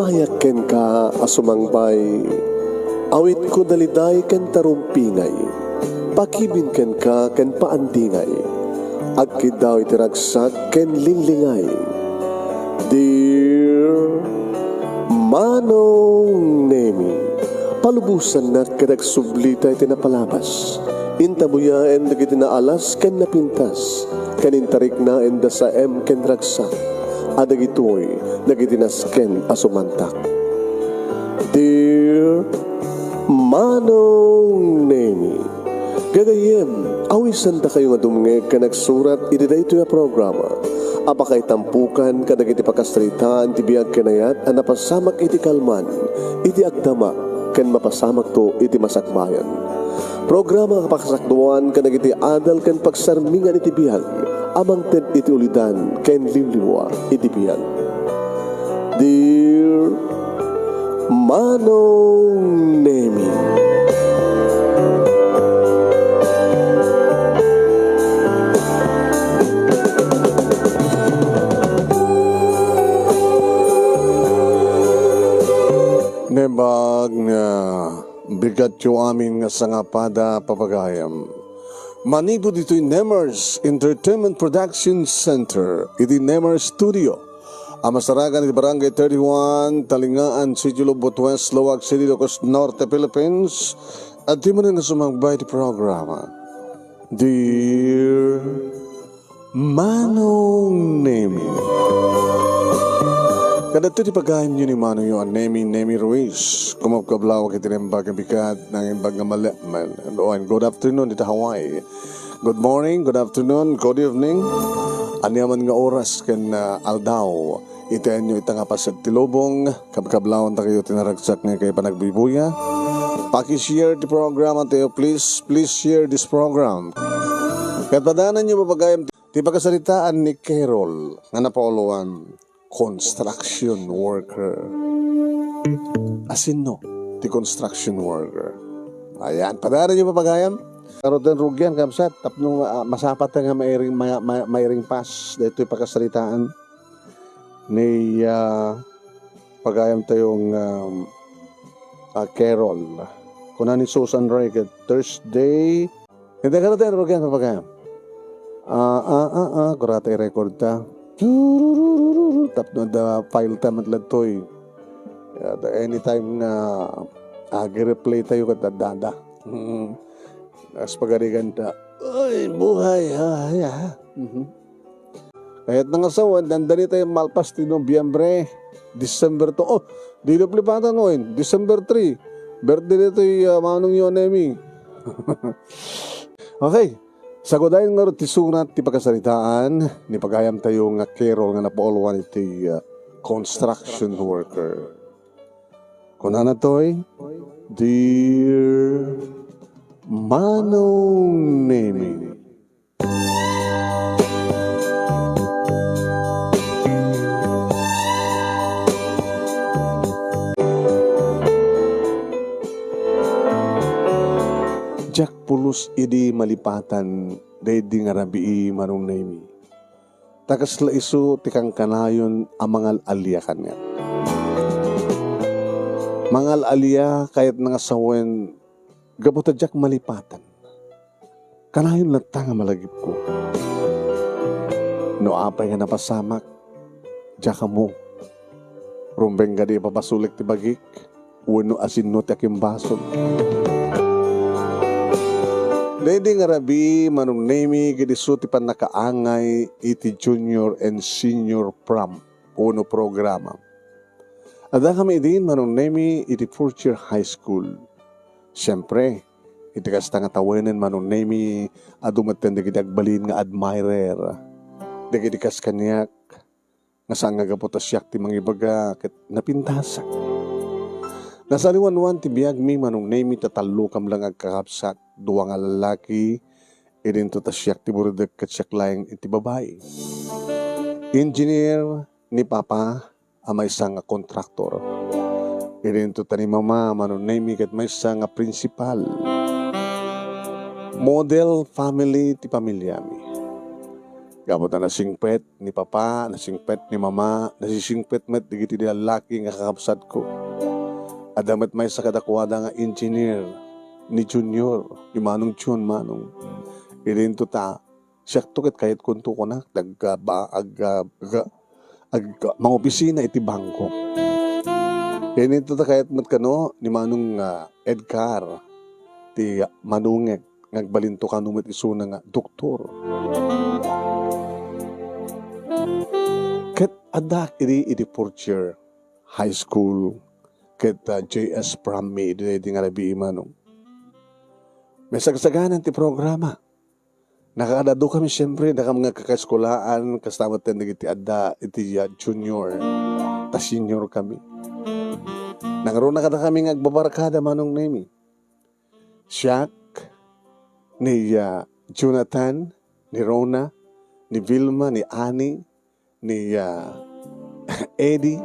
Mapayak ken ka asumangbay, awit ko daliday ken tarumpingay, pakibin ken ka ken paandingay, agkid daw itiragsak ken linglingay. Dear Manong Nemi, palubusan na kadagsublita iti napalabas, intabuyaen dagiti naalas ken napintas, kanintarik na enda sa ken ragsak, adagitoy dagiti nasken asumantak. Dear Manong Nemi, gagayem, awisan ta kayo nga dumngeg ka nagsurat iti daytoy a programa. Apakay tampukan kadagiti pagkastritaan ti biag kenayat a napasamak iti kalman, iti agdama ken mapasamak to iti masakbayan. Programa kapakasakduan kadagiti adal ken pagsarmingan iti biag, amang ted iti ulidan ken limliwa iti biag. Dear Manong Nemi, nebag nga bigat yu amin nga sangapada papagayam. Manigo dito'y Nemers Entertainment Production Center, iti Nemers Studio. Amasaragan iti Barangay 31, Talingaan, City Lubot West, Luwag City, Ilocos Norte, Philippines. At di mo na sumagbay iti programa. Dear Manong Nemi, kadato ti pagayam nyo ni Manong yun, Nemi Ruiz, kumapkablaw kitinembag ang bigat ng imbag nga malikman. And good afternoon dito Hawaii. Good morning, good afternoon, good evening. Anyaman nga oras ken aldaw, itayan nyo itang apasag tilobong, kabkablawan ta kayo tinaragsak nga kayo panagbibuya. Paki-share the program tayo, please share this program. Kaya padanan nyo mapagayam, ti pagkasaritaan ni Carol, nga napauloan, construction worker. Asin no, ti construction worker. Ayan, padanan nyo mapagayam. Karoten rugyan kamsat tapno masapat nga mairing pass dito pagkasalitaan ni pagayam tayong Carol kuna ni Susan Roy Thursday hindi karoten rugyan pagayam kurata i-record ta tapno da file ta matladtoy anytime na agi-replay tayo katadada as pagarigan ta, ay, buhay, Kahit nangasawan, dandani tayo malpas ti Nobyembre, December 2. Oh, di naplipatan mo yun, December 3. Birthday nito yung Manong Nemi. Okay, sagodayin nga rin ti sunat, ti pagkasalitaan, ni pagayam tayo nga Carol nga napauluan iti construction worker. Kuna na to'y, Dear Manong Nemi, Jack pulos idi malipatan dedi nga rabii Manong Nemi. Takas la iso tikang kanayon amangal alya kanya. Mangal alya kayat nga sawen gabuta jak malipatan. Kanayon lata nga malagip ko. No apay nga napasamak, jaka mo. Rumbeng gadi papasulik ti bagik, uno asin no ti aking baso. Dede nga rabi, Manong Nemi, gadi so ti pan nakaangay iti junior and senior prom, uno programa. Ada kami din, Manong Nemi, iti fourth year high school. Siyempre, iti kasta nga tawanan Manong Nemi, adumaten dagiti agbalin nga admirer. Dagiti kas kanyak, nga saan nga gaputas yak ti mga ibaga, ket napintasak. Nasaliwan-wan ti biag mi Manong Nemi, tatalo kam lang agkakapsat, duwa nga lalaki, idinto tasyak ti burudag ket syak layang iti babae. Engineer ni Papa, amay sa nga kontraktor. Idinto ta ni Mama, Manong Nemi, ket may sa nga principal. Model family ti pamilya mi. Gabot na nasingpet ni papa, nasingpet ni mama, nasisingpet met digiti di lalaki nga kakapsat ko. Adamat may sa kadakwada nga engineer ni Junior, ni Manong Chun Manong. Irinto ta, siyak to ket kahit kunto ko na, mga opisina iti bangko. Irinto ta kahit mat kano ni Manong Edgar, ti Manungek, ngagbalinto ka numit isuna nga doktor. Ket adak iti fourth year high school ket JS Prami iti nga labi Manong. May sagsaganan ti programa. Nakakadado kami siyempre, mga kakaskolaan, kastamat ten iti adda, iti junior, ta senior kami. Nangaroon na kada kami ngagbabarkada Manong Nemi. Siak, ni Jonathan, ni Rona, ni Vilma, ni Annie, ni Eddie.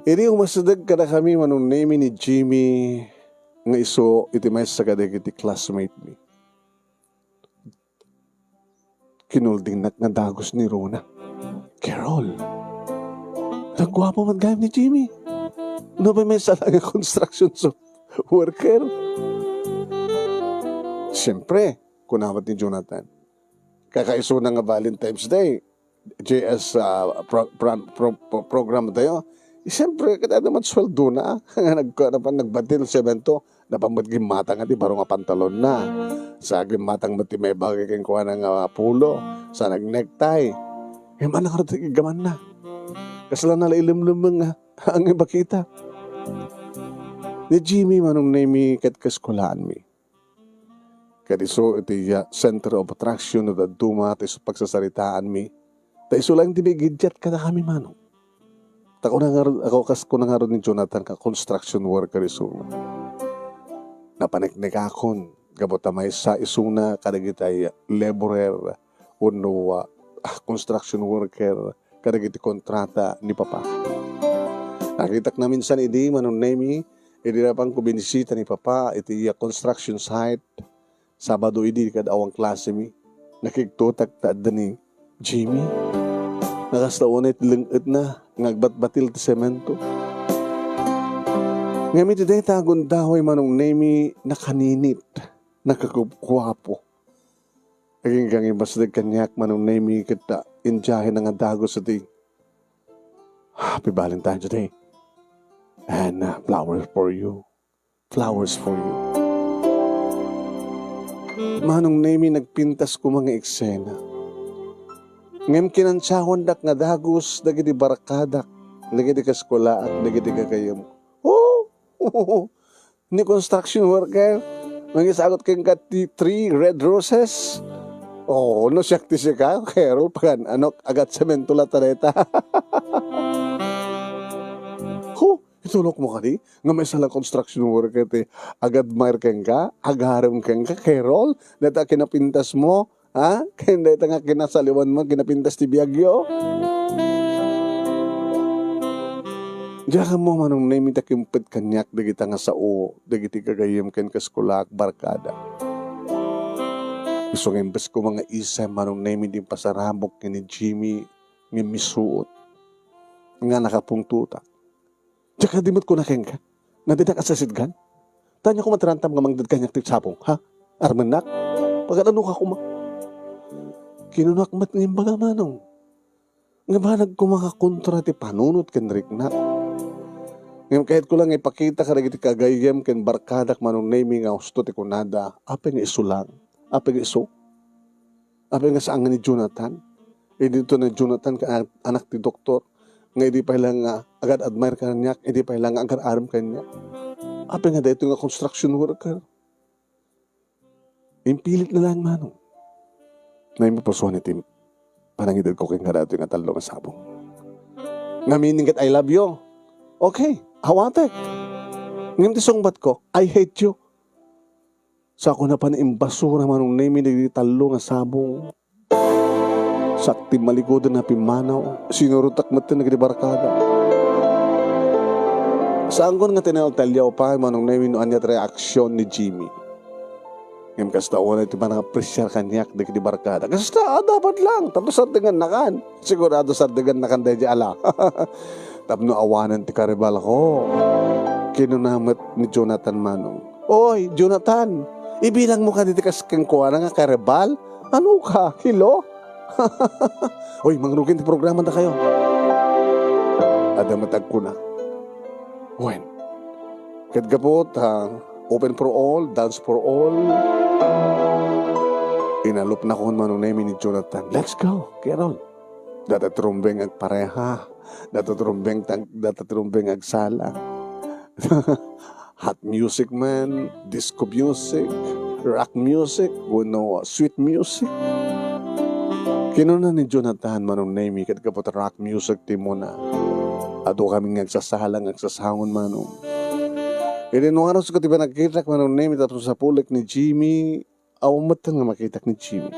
Iri umasadag kada kami Manong Nemi ni Jimmy nga iso iti may sagadag iti classmate mi. Kinulding nga dagos ni Rona. Carol, nagwapo man gayam ni Jimmy. Ano ba may salang construction worker? Siyempre, kunawat ni Jonathan. Kakaiso na nga Valentine's Day, JS program tayo. Siyempre, kada naman sweldo na. Nagbatil semento, napamaging matang ati baro nga pantalon na. Sa aging matang mati may bagay kang kuha ng pulo. Sa nag-necktie. Manang harating gaman na. Kasala na ilim-limang ang ibakita. Ni Jimmy Manong Nemi kat kaskulaan mi. Kadiso iti center of attraction na duma iti pagsasaritaan mi. Ta iso lang tibigidjat kada kami Manong. Ako na nga rin ni Jonathan ka construction worker iso. Napaniknik akon. Gabot may sa isuna kadagitay laborer uno construction worker kadagiti kontrata ni Papa. Nakitak na minsan idi Manong Nemi, idi na pang kubinisita ni Papa iti construction site. Sabado idi kada awang klase mi. Nakigtutak taad ni Jimmy. Nakastaon iti lingit na ngagbatbatil ti semento. Ngamit iti tagon dahoy Manong Nemi nakaninit. Nakakukwapo. Aging kang ibasdag kanyak Manong Nemi kita injahe na nga dagos sa ti. Happy Valentine's Day. And flowers for you. Flowers for you. Manong Nemi nagpintas ko mga eksena. Ngem kinansahon dak nga dagos dagiti barakadak. Dagiti kaskola at dagiti kakayam. Ni construction worker. Mangisagot kang kati 3 red roses. No siyak ti siya ka. Carol, pagan, agat semento la tareta. Itulok mo ka di? Nga may salang construction worker ti agad mair kang ka, agaram kang ka, Carol, data kinapintas mo, ha? Kaya data nga kinasaliwan mo, kinapintas ti Biagyo. Diyan mo Manong Nemi takimpit kanyak dagita nga sao, dagiti kagayam ken kaskulak barkada. Gusto nga imbes ko mga isa Manong Nemi din pasarabok ni Jimmy ng misuot. Nga nakapungtuta. Diyan ka dimot ko na keng ka. Nadidak asasidgan. Tanya ko matarantam nga mangdad kanyak ti sapong, ha? Armanak? Pagkadano ka kuma? Kinunakmat ng baga Manong. Nga ba nagkumakakontra ti panunot ken riknat? Ngayon kahit ko lang ipakita ka rin iti kagayam ken barkadak Manong Nemi nga gusto ti kunada, ape nga iso lang, ape nga iso, ape nga saan nga ni Jonathan, dito na Jonathan ka anak ti doktor, nga hindi pa lang agad admire ka niya, hindi pa lang agad aram ka niya, ape nga dito nga construction worker. Impilit na lang Manong. Na yung mapasuan iti, panangidad ko kaya nga dito nga talo nga sabong. Nga meaning I love you. Okay, hawatek. Ngayon tisongbat ko, I hate you. Sa ako na pa na imbasura Manong Nemi nagtalo nga sabong. Sakti malikodan na pimanaw. Sinurutak mati nagdibarkada. Saan ko nga tinaltalyaw pa Manong Nemi no anyat reaksyon ni Jimmy. Ngayon kasta una ito ba nga presyar kanyak di barkada. Kasta dapat lang. Tapos sa dengan nakan. Sigurado sa dengan nakan dahil ala. Tapno awanan ti karibal ko. Kinunamat ni Jonathan Manong. Oy, Jonathan, ibilang mo ka dito kasking kuha na nga karibal? Ano ka? Hilo? Oy, mangrugin ti programa na kayo. Ada matag ko na. When? Kadgapot, open for all, dance for all. Inalup na ko manong name ni Jonathan. Let's go, Carol. Datatrumbeng ag pareha. Datatrumbeng ag sala. Hot music man, disco music, rock music, sweet music. Kinuna ni Jonathan manong name kadgapot rock music ti mo na. Ato kaming nagsasalang, nagsasangon manong. Nung araw sa katiba nakita ko manong name tapos sa pulik ni Jimmy, awamatan nga makita ni Jimmy.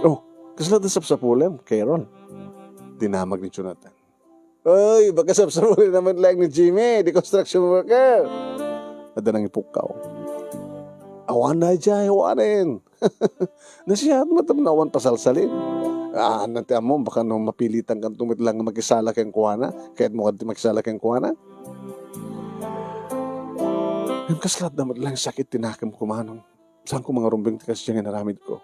Oh, kasla dasap sa pulim, Carol. Dinamag ni Jonathan. Oy, baka sapsapulin naman lang ni Jimmy, di construction worker. Ada nang ipukaw. Awan na dyan, awanin. Nasiyat mo naman pasalsalin. Nanti mo, baka nung mapilitan kang tumit lang makisala kang kuwana, kahit mo kanti makisala kang kuwana. Yung kaslat naman lang sakit tinakam ko manong. Saan ko mga rumbing tikas dyan nga naramid ko?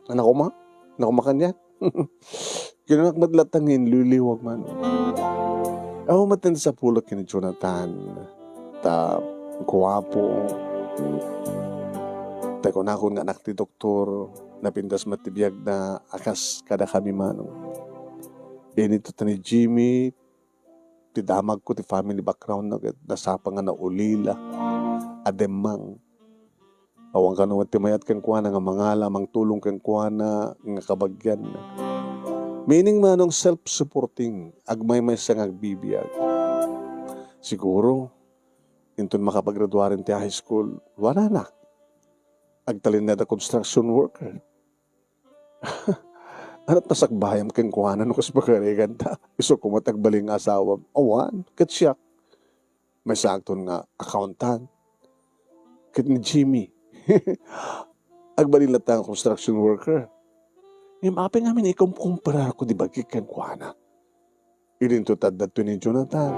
Anak ko ma? Anak ko makanya? Kinunak madlatangin, liliwag man. Ako matanda sa pulot ni Jonathan. Guwapo. Teko na ako nga anak ti doktor. Napindas matibiyag na akas kada kami manong. Inito ta ni Jimmy. Tidamag ko ti family background na nasapa nga na ulila. Ademang. Awang ka naman timayat kang kuha na nga mangala, mang tulong kang kuha na nga kabagyan na. Meaning manong self-supporting, agmay-may siyang agbibiyag. Siguro, inton makapagraduarin ti high school, wala na. Agtalin na da construction worker. Anat nasakbayam kang kuhanan no kas pagkarigan ta. Iso kumatagbaling asawa. Awan, katsyak. May sakton nga accountant. Kit ni Jimmy. Agbalin lang construction worker. Yung api namin ikumpara ko di bagay kang kuhana. Ilintutad na ito ni Jonathan.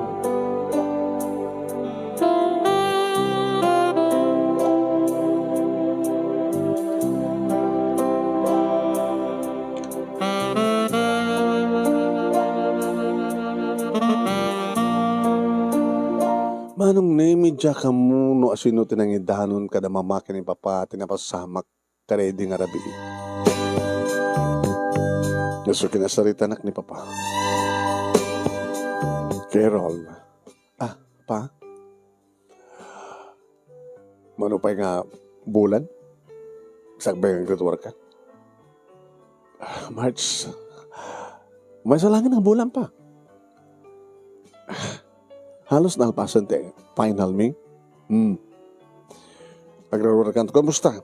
Manong naimidya ka mo no asino tinangidahanon kada mamakin ni Papa tinapasamak karedi nga rabi. Yaso kinasarita anak ni Papa. Carol. Pa? Manupay nga bulan? Sagbay ang graduar ka? March. May salangin ang bulan pa. Halos nalpasan te. Final me? Nag-graduar ka. Kamusta?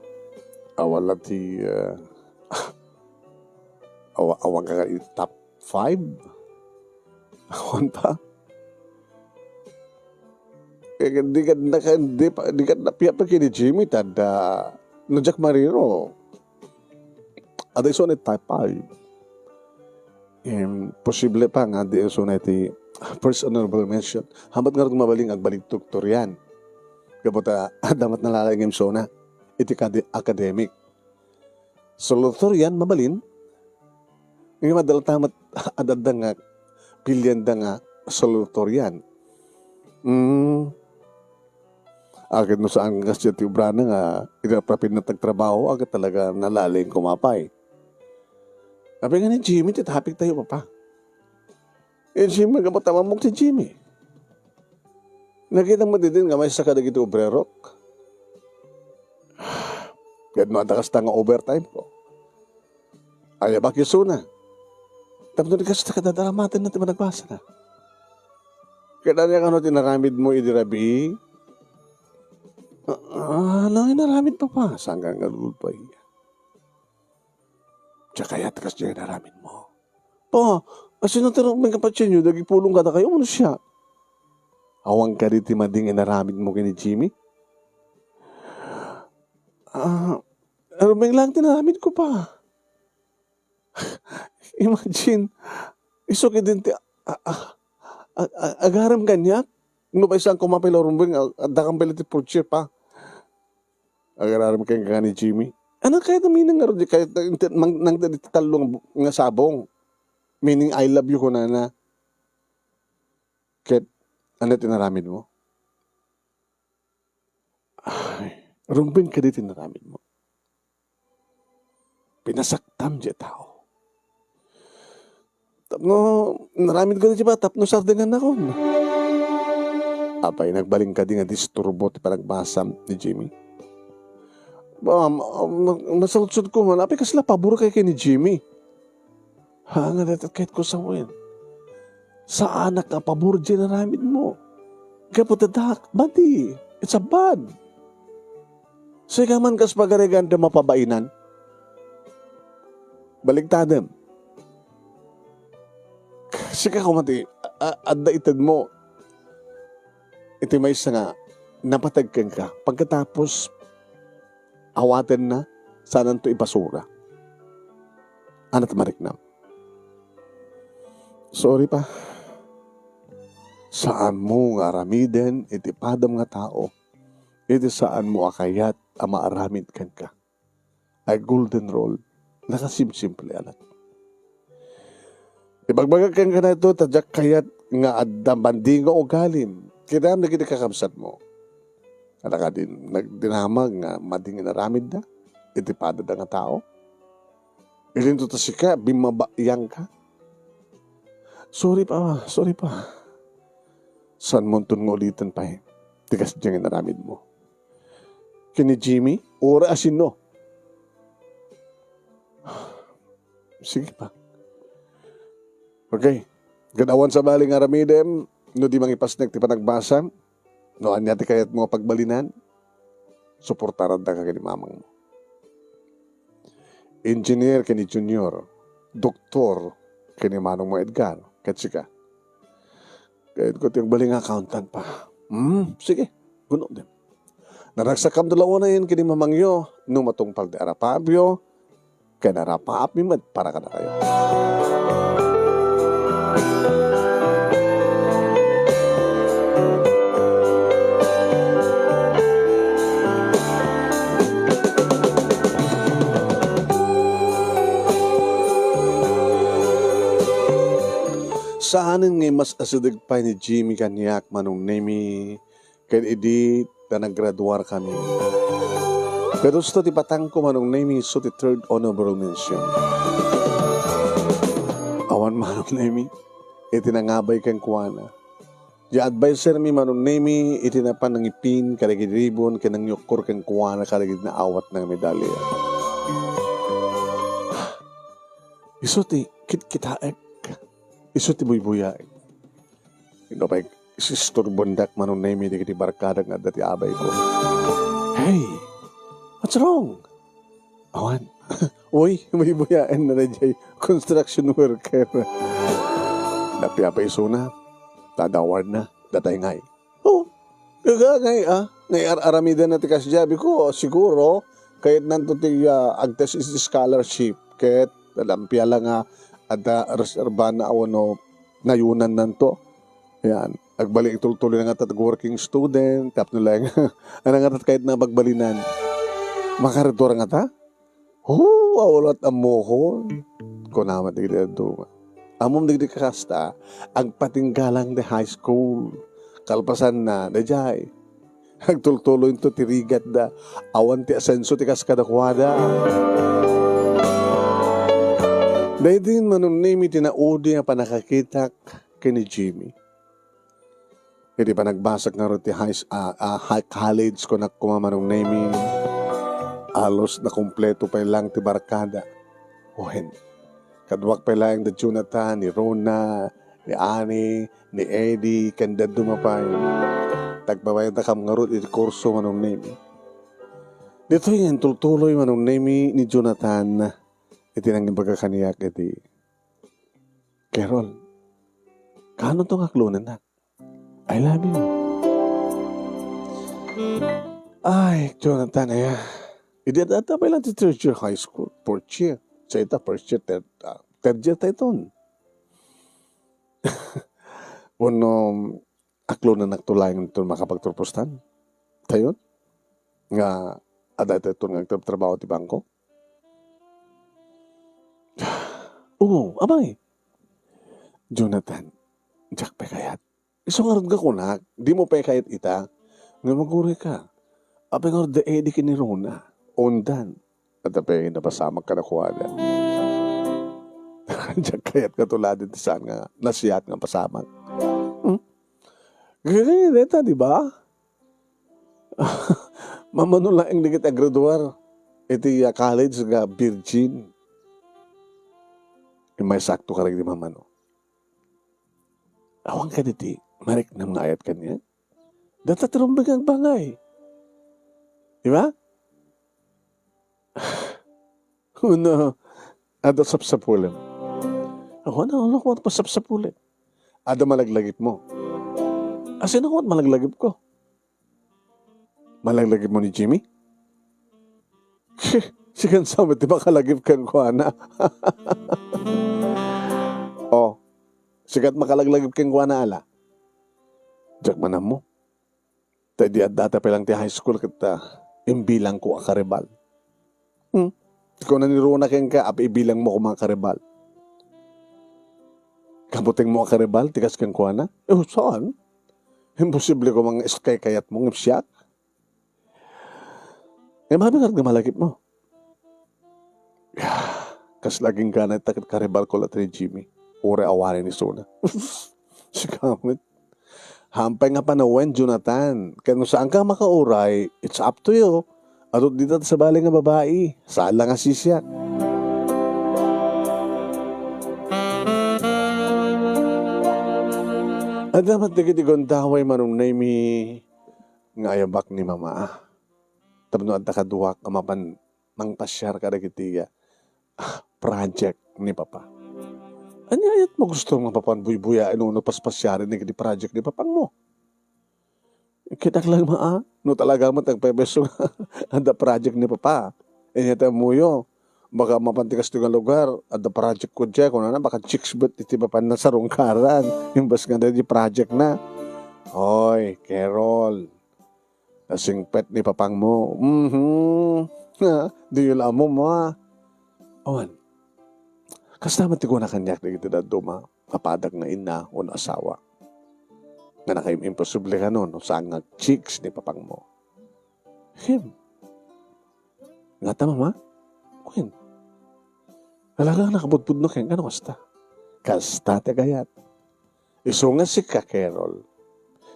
Awala ti... Awang ka top 5? Awan pa? Di ka napiya pa kini Jimmy tada no Jack Marino. Ada iso ni type 5. Posible pa nga di iso na iti first honorable mention. Hamat nga rin mabaling agbalik doktor yan. Kapota damat nalalagim so na iti academic. So doktor yan mabalin. Ngayon madalatamat adada nga pilyan da nga solutor yan. Agad no saan nga siya tiubrana nga inaprapid na tagtrabaho agad talaga nalaling kumapay. Sabi nga ni Jimmy, titapik tayo Papa. Jimmy, magapatama mo si Jimmy. Nakita mo din nga may sakadag ito obrerok. Gad no adakas ta nga overtime ko. Ay bakit na? Tapos na kasi kadadaramatan natin managbasa na. Kaya niya kano tinaramid mo idirabi? Naramid pa. Saan ka nga lulpay? Tsaka kaya takas niya naramid mo. Pa, asino tinong may kapatsin nyo, nagipulong ka na kayo, ano siya? Awang ka rin timading inaramid mo kini Jimmy? Ruming lang tinaramid ko pa. Imagine, isok din ti, agaram kanyak. No ba isang kumapil o rumbing, adakang baliti purche pa. Agaram kang ni Jimmy. Ano kahit naminang nga rin, kahit nang talong nga sabong. Meaning, I love you ko na. Kahit, ano tinaramid mo? Ay, rumbing ka di tinaramid mo. Pinasaktam di tao. Tapno, naramid ko na di ba? Tapno sardengan ako. Apay, nagbaling ka di nga disturbo ti panagbasam ni Jimmy. Masalutsod ko man, apay kasla paburo kay ni Jimmy. Ha, nga datat kahit ko sa win. Sa anak na paburo dyan naramid mo. Kaya po tadak, badi. It's a bad. Sige man kas pagaregan da mapabainan. Baligtadem. Sige ko mati, adda itad mo. Ito may isa nga, napatagkan ka. Pagkatapos, awaten na, saan to ipasura. Anat mariknam. Sorry pa. Saan mo nga aramiden, iti padam nga tao, iti saan mo akayat, ama aramid kan ka. Ay golden rule, nakasimsimple alat. Ibagbagag kan ka na ito, tadyak kayat nga adam banding o galim. Kaya na kita kakabsat mo. Ala ka din, nagdinamag nga madingin aramid na, iti padam nga tao. Ilinto ta sika, bimabayang ka. Sorry pa. San mo itong ulitin pa eh. Tigas diyang inaramid mo. Kini Jimmy, ora asin no. Sige pa. Okay. Ganawan sa baling aramidem, no di mangipasnek ti panagbasa, no anyati kayat mga pagbalinan, suportaran da ka kini mamang mo. Engineer kini Junior, doktor kini manong mo Edgar, katsika. Kahit ko tiyang baling accountant pa. Sige, guno din. Naragsakam dalawa na yun kini mamangyo, no matungpal de arapabyo, kaya narapaap mimad para ka na kayo. Saanin nga mas asidag pa ni Jimmy kanyak manong nemi kaya edit na naggraduar kami. Pero ito ti patang ko manong nemi so ti third honorable mention. Awan manong nemi iti nangabay kang kuwana. Di advisor mi manong nemi iti na pa nangipin karagid ribon kanang yukor kang kuwana karagid na awat ng medalya. Iso ti kitaek. Iso ti buy-buya. Ino pa sistor bundak manong nemi di kiti barkadag nga dati abay ko. Hey, what's wrong? Awan. Uy, buy-buyaan na na jay construction worker. Napiapa iso na. Tadaward na. Datay ngay. Oh, ngay ngay aramida na ti kasjabi ko. Siguro, kahit nanto ti agtes is scholarship. Kahit lampia lang nga ada reserba na awano nayunan nanto. Yan. Agbalik tuloy na nga working student. Tap nila nga. Ano nga kahit na bagbalinan. Makaredor nga ta? Oh, awalot amohon. Kunaman digdi ado. Amom digdi kakasta. Ang patinggalang de high school. Kalpasan na. Dajay. Agtultuloy ito tirigat da. Awan ti asenso ti kaskadakwada. Dahil din manong name tinaudi nga panakakitak kini Jimmy. Hindi pa nagbasak nga rin ti high college ko na kumamanong name. Alos na kompleto pa lang ti barkada. Ohen. Kadwak pa lang ni Jonathan, ni Rona, ni Annie, ni Eddie, kanda dumapay. Tagbabayad na kam nga rin iti kurso manong name. Dito yung tuloy manong name ni Jonathan. Iti nang pagkakaniyak iti Carol, kano tong aklunan na? I love you. Ay, Jonathan, Idi data pa lang ti third year high school, fourth year. Sa ita, first year, third year tayo ton. Uno, aklo na nagtulayan ito makapagturpostan. Tayon. Nga, ada ito nga trabaho ti bangko. Oo, abay. Jonathan, Jack pa kayat. Isang arad ka kunak, di mo pa kayat ita, nga maguri ka. Abay nga da edi kiniruna, ondan. At abay napasamak ka na kuwada. Jack kayat ka tulad iti saan nga, nasiyat nga pasamak. Ganyan ita, di ba? Mamanula ang digit agraduar. Iti college nga virgin. May sakto ka rin di mamano. Awang ka diti, marik na mga ayat kanya. Data tarumbag ang bangay. Di ba? Una, ada sapsapulim. Ako na, ko pa sapsapulim. Ada malaglagip mo. Asin ako at malaglagip ko. Malaglagip mo ni Jimmy? Sikan sabi, di ba kalagip kan ko, ana? Oh, sikat makalaglagip kang kuha na ala. Diyak manam mo. Tadi at data pa lang ti high school kita, imbilang ko akaribal. Ikaw na niruna kang ka, ibilang mo ko mga karibal. Kabuting mo akaribal, tikas kang kuha na. Saan? Imposible ko mga iskay kayat mo, ngipsyak. Mabigat nga malagip mo. Kas laging ganay takit karibal ko latri Jimmy. Ure awarin ni Sona. Sikamit. Hampay nga panawen, Jonathan. Kaya kung saan ka makauray, it's up to you. Adot dito sa bali nga babae. Saan lang nga sisyak. At dapat digit-igon daway manunay mi nga ayabak ni mama. Tapno at nakaduwak amapan mang pasyar ka dagitiya. Project ni papa. Anyayat mo gusto mga papan buy-buya ano paspasyarin ni kiti project ni papang mo. Kita lang maa. No talaga mo tagpebeso ada project ni papa. Inyata mo yo. Baka mapantikas nga lugar. Ada project ko dyan. Kung na baka chicks bet iti papan na sa rungkaran. Imbas nga di project na. Hoy, Carol. Kasing pet ni papang mo. Di yun lang mo ma. Awan. Kasama ti ko na kanyak na ito na duma, kapadag na ina o na asawa. Nga nakaimposible ka nun, saan nga chicks ni papang mo. Nga tama ma? Queen. Talaga nakabudbud no kaya, ano kasta? Kasta te gayat. Iso nga si ka, Carol.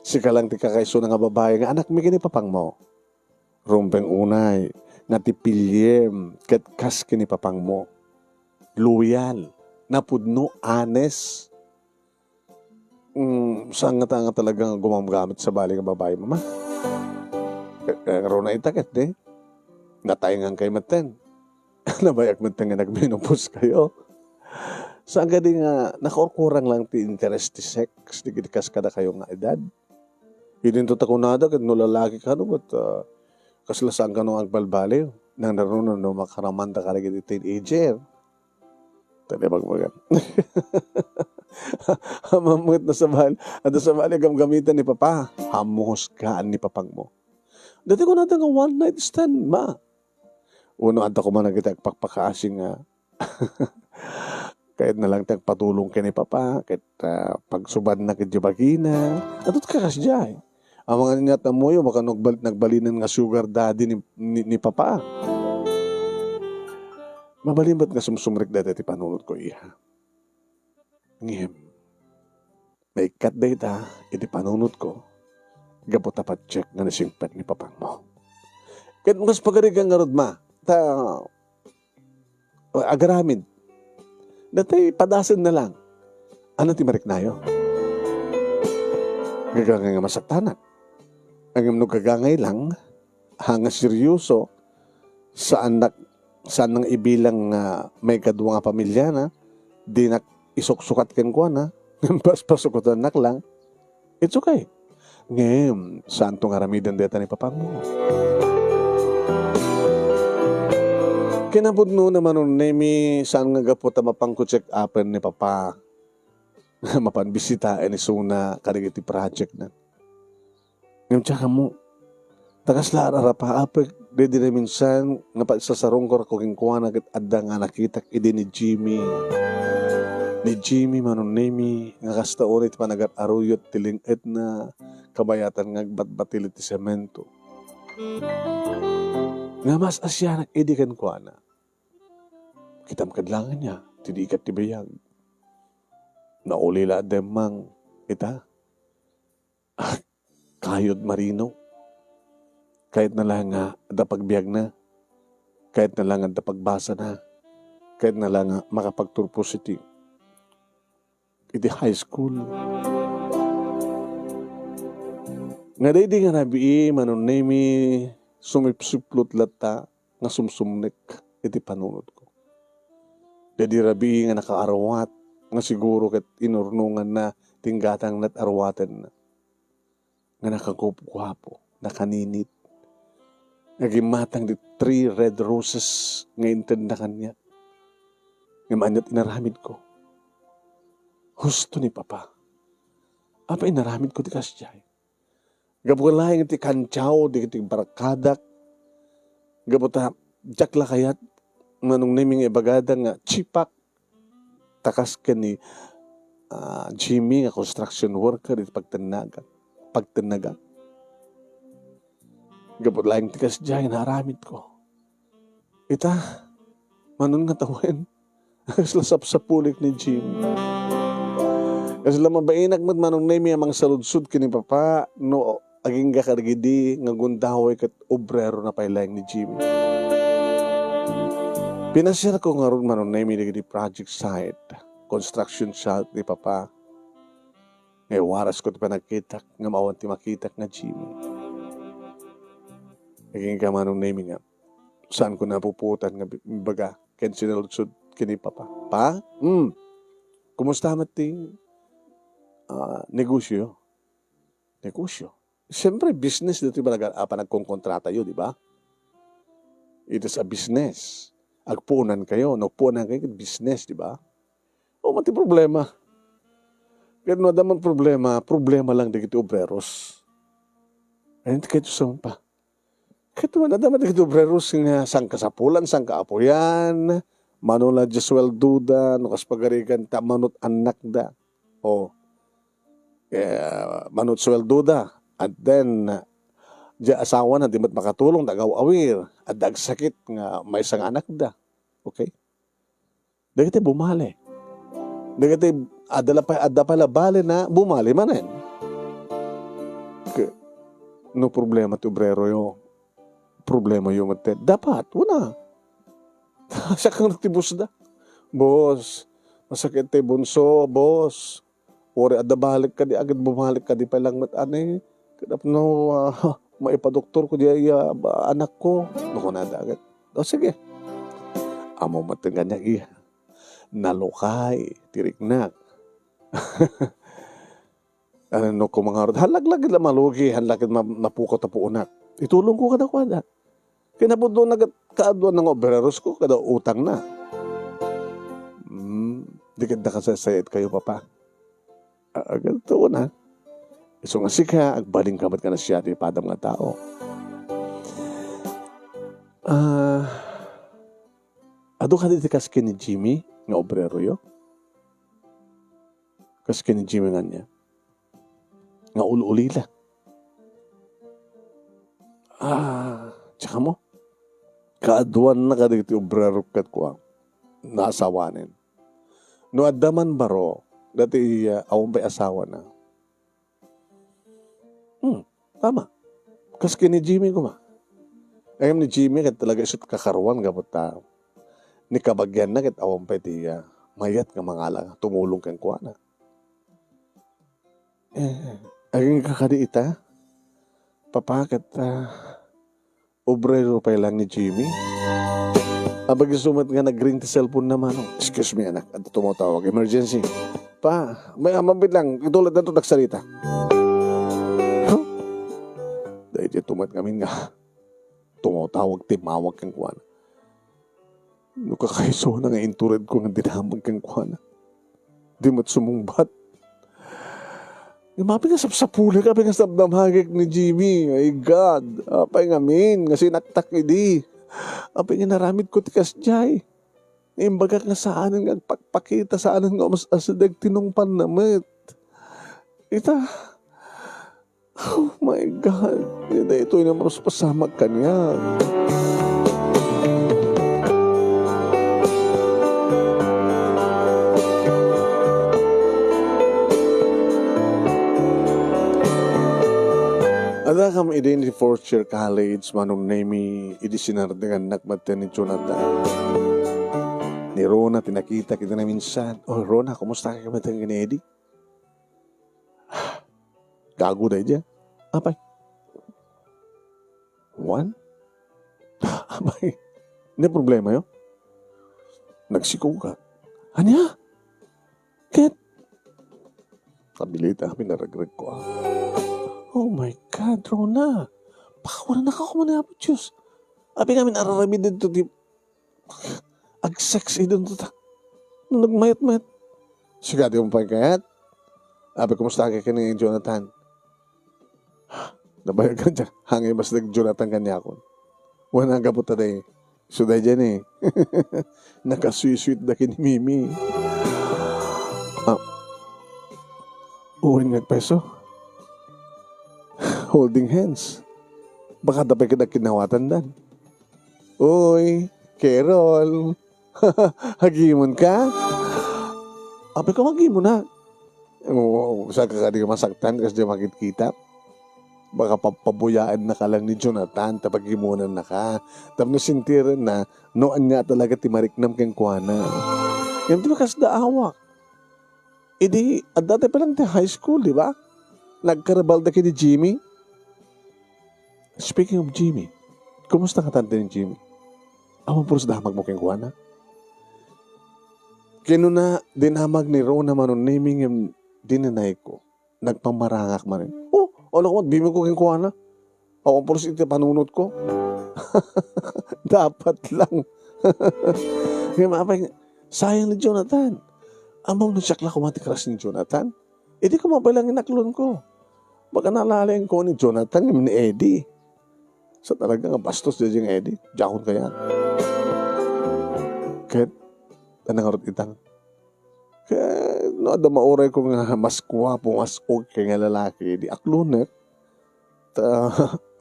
Si ka lang ti kakaiso na nga babae, nga anak mi kini papang mo. Rumpeng unay, nga ti pilyem, kat kas kini papang mo. Loyal, napudno, honest. Saan nga talagang gumagamit sa bali ng babae, mama? Kaya na itakit, Natayangan kay maten. Nabayak maten nga nagminupos kayo. Saan ka di nga, nakaurkurang lang ti interest ti sex, di kidikas ka na kayo nga edad. Hindi ito takunada, kahit lalaki ka, but kaslasaan ka nung agbalbaliw. Nang narunan no makaramanda ka rin teenager. Tadi magmagan. Hamamut na sa bali. At sa bali gamitan ni papa. Hamuhusgaan ni papang mo. Dati ko natin nga one night stand, ma. Uno, anta ko man nagkita pakpakaasing nga. Kahit na lang patulong ka ni papa. Kahit pagsubad na kajibagina. Atot ka kasya. Ang mga ninyat na mo yun, baka nagbalinan nga sugar daddy ni papa. Mabalimbat nga sumsumrik dati ti panunod ko iha. Ngem, may kat data iti panunod ko, gabot tapat check nga nasingpet ni papang mo. Kahit mas pagarigang nga rodma, agaramid. Dati padasan na lang. Ano ti marik nayo? Gagangay nga masaktanan. Ang gagangay lang, hanga seryoso, saan nang ibilang may kadwa nga pamilya na, di na isuksukat ken ko na, pas pasukutan nak lang, it's okay. Ngayon, saan tong aramidan deta ni papang mo? Kinabudno naman nung nemi saan nga gapot mapangko check upen ni Papa. Mapanbisita ni Suna karigiti project na. Ngayon tsaka mo, takas larara pa apek, di na minsan, nga pa sasarong ko kung kuha agad adda nga nakitak idi ni Jimmy. Ni Jimmy manon nemi, nga kasta ulit pa nagat aruyot tilingit na kabayatan nga batbatilit ti semento. Nga mas asya nag-edikan kuha na. Kitam kadlangan niya, tidikat ti bayag. Naulila demang ita. Kayod marino. Kahit na lang nga pagbiag na. Kahit na lang nga pagbasa na. Kahit na lang nga makapagturposity. Iti high school. Nga day di nga nabii manon nemi sumipsuplot lata nga sumsumnik iti panunod ko. Dadi rabii nga nakaarawat nga siguro kat inurnungan na tinggatang nat arwaten na. Nga nakagwapo, nakaninit. Nagimatang di 3 red roses nga intend na kanya. Nga manat inaramid ko. Husto ni Papa. Apa inaramid ko di kasyay. Gabukalay nga ti kantyaw, di ti barakadak. Gabuta, jakla kayat, manong naming ibagada nga chipak. Takas ka ni Jimmy nga construction worker iti pagtanaga. Gabot laing tikas dyan, naramid ko. Ita, manon nga tawen. Lasap sa pulik ni Jimmy. Kasi lamang bainag mat manong nemi amang saludsud kini Papa no aging kakargidi nga gundahoy kat obrero na pailayang ni Jimmy. Pinasira ko nga ron manong nemi di project site, construction site ni Papa. Ngay waras ko ti panagkitak nga mawan ti makitak nga Jimmy. Aging ka manong nemi nga saan ko napuputan nga baga ken sinaludsud kini Papa. Pa? Kumusta mati? Negosyo. Siyempre, business dito balaga nagkongkontrata yun, di ba? It is a business. Agpunan kayo, nagpunan kayo, business, di ba? O, mati problema. Kaya nadaman problema lang dito obreros. Ayun, kayo saan pa. Kaya nadaman dito obreros nga sang kasapulan, sang kaapoyan, manula Jesuel Duda, nukas pagarigan, tamanot anak da. O, manot sweldo at then di asawa na di mat makatulong dagaw-awir at dagsakit nga may isang anak da. Okay? Dagiti bumali. Dagiti adda pala bali na bumali manen. No problema ti obrero yo. Problema yo mat dapat wala. Sa kang nagtibus da. Boss, masakit ti bunso, boss. Ori adda balik ka di agad bumalik ka di palang mat-anay. Kadap no maipadoktor ko di anak ko. Nuko na agad. O sige. Amo matengan niya iya. Nalukay. Tiriknak. Ano ko mga rod. Halaglag na malugi. Halaglag napukot na puunak. Itulong ko kada kwada. Kinabudo na kaadwan ng obreros ko. Kada utang na. Di kada kasasayad kayo Papa. Ganito na. So nga sika, agbaling kamat ka na siya di padam nga tao. Ado ka dito kaskin ni Jimmy, nga obrero yo? Kaskin ni Jimmy nga niya. Nga ululila. Tsaka mo, kaaduan na ka dito obrero kat ko naasawanin. No adaman baro, dati awang ba'y asawa na. Tama. Kaskin ni Jimmy ko ma. Ayam ni Jimmy kat talaga isot kakaruan gabot ta. Ni kabagyan na kat awang ba'y di mayat nga mga lang. Tumulong kang kuha na. Aging kakadi ita. Papakat obrero pa lang ni Jimmy. Abag sumat nga nag-ring ti cellphone naman. Excuse me anak. At tumutawag. Emergency. Pa, may amabit lang. Itulad na ito nagsalita. Dahil tumat kami nga. Tumutawag, timawag kang kuwan. Nukakaiso na nga intured ko nga dinamag kang kuhana. Di mat sumungbat. Mapi nga sapsapula ka, nga sabdamhagik ni Jimmy. My God. Apay nga min, nga sinaktak idi. Apay nga naramid ko tikas jay. Imbaga nga saan nga pagpakita saan nga mas asadag tinungpan namat. Ita, oh my God. Ito yung mas pasamag kanya. Ada kam ide ni fourth year college manong name idi sinardengan nakmaten ni Jonathan. Ni Rona tinakita kita na minsan. Oh Rona, kumusta ka kamatang ni Eddie? Gago na dyan. Apay? One? Apay? Hindi problema yun? Nagsikaw ka. Anya? Ket? Kabilita kami naragrag ko. Oh my God, Rona. Baka wala na ka kumanapot, Diyos. Abi kami nararamid dito, di... Ag-sexy dito. Nung nagmayat-mayat. Sigati mo pa kayat? Abi, kumusta ka ni Jonathan? Nabayag ka dyan. Hangin mas nag-Jonathan kanya ako. Wala nga po taday. Suday dyan eh. Nakasweet-sweet na kini Mimi. Uwin nga peso. Holding hands. Baka dapat kita kinawatan dan. Uy, Carol. Hagimon ka? Ape ka magimon na. Saan ka di ka masaktan kasi di makikita? Baka papabuyaan na ka lang ni Jonathan tapag himunan na ka. Tapos nasintiran na noon nga talaga timariknam kang kuwana. Yan di ba kasi daawak? Idi, at dati pa lang di high school, di ba? Nagkarabal na ni Jimmy. Speaking of Jimmy, kumusta ka tante ni Jimmy? Awan po sa damag mo kang kuwana. Kino na dinamag ni Rona manon naming yung dinanay ko. Nagpamarangak man rin. Oh, wala ko, bimig ko kang kuwana. Awan po sa iti panunod ko. Dapat lang. Kaya mapay, sayang ni Jonathan. Amang nagsakla ko matikras ni Jonathan. Hindi ko mapalang inaklon ko. Baka nalalayan ko ni Jonathan yung ni Eddie. So talaga nga bastos din yung Eddie. Jakon kaya. Kahit anang itang. Kaya no, ada mauray ko nga mas kuwapo, mas okay nga lalaki. Di aklonet.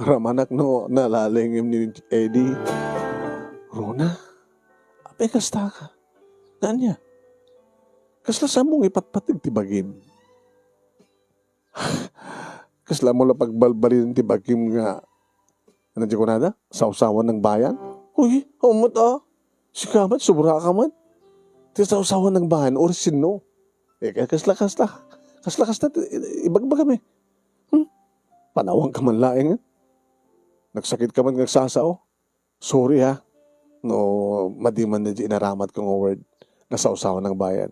Ramanak no, nalalayan yung ni Eddie. Rona, apay kasta ka. Nanya? Kasla sa mong ipatpatig tibagim. Kasla mo lang pagbalbalin tibagim nga. Ano di ko nada? Sausawan ng bayan? Uy, umot ah. Sikamat, sobra ka man. Di sausawan ng bayan, orisin no. Kasla, ibagba kami. Panawang ka man laing. Nagsakit ka man nagsasao. Sorry ha. No, madiman na di inaramat kong word na sausawan ng bayan.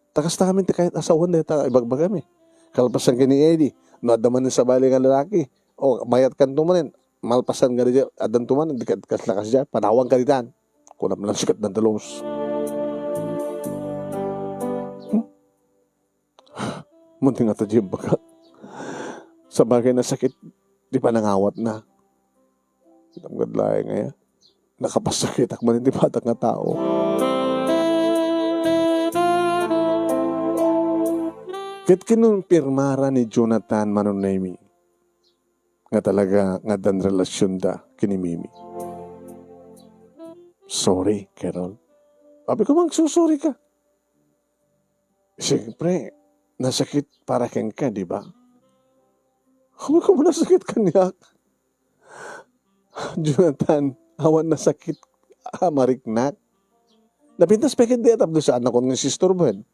Takas na kami kahit asawan na ibagba kami. Kalpasan ka ni Eddie. No, adaman sa bali ng lalaki. O, mayat kan tumanin. Malpasan ka rin adan tumanin. Kasla dyan. Panawang ka rin. Kunap na lang sikat ng dalos. Munting nga tadyong baka. Sa bagay na sakit, di pa nangawat na. Ang gadlay ngayon. Nakapasakit. Akman hindi patak nga tao. Kahit kinong pirmara ni Jonathan Manonemi, nga talaga nga dan relasyon da kini Mimi. Sorry, Carol. Sabi ko magsusuri ka. Siyempre, nasakit para kang ka, di ba? Sabi ko mo nasakit kanyak. Jonathan, awan nasakit. Mariknak. Napintas pa kaya diatap doon sa anak ko ng sister Ben.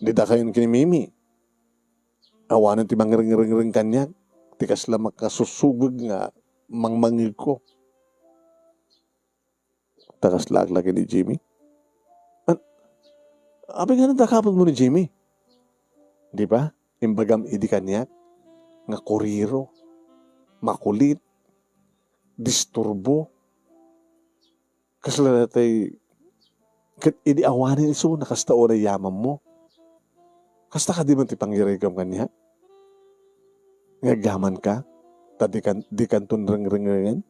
Di da kayo kini Mimi. Awanan ti mangring-ring kanyak. Tikas lang makasusugod nga mangmangig ko. Takas laglagi ni Jimmy. Abi nga nadakapon mo ni Jimmy. Di ba? Imbagam idi kanyak. Nga kuriro. Makulit. Disturbo. Kasla natay, kat idiawanin iso, nakastao na yaman mo. Kasta ka di man ti pangyarigam kanya. Ngagaman ka, di kanton ring-ring-ringen.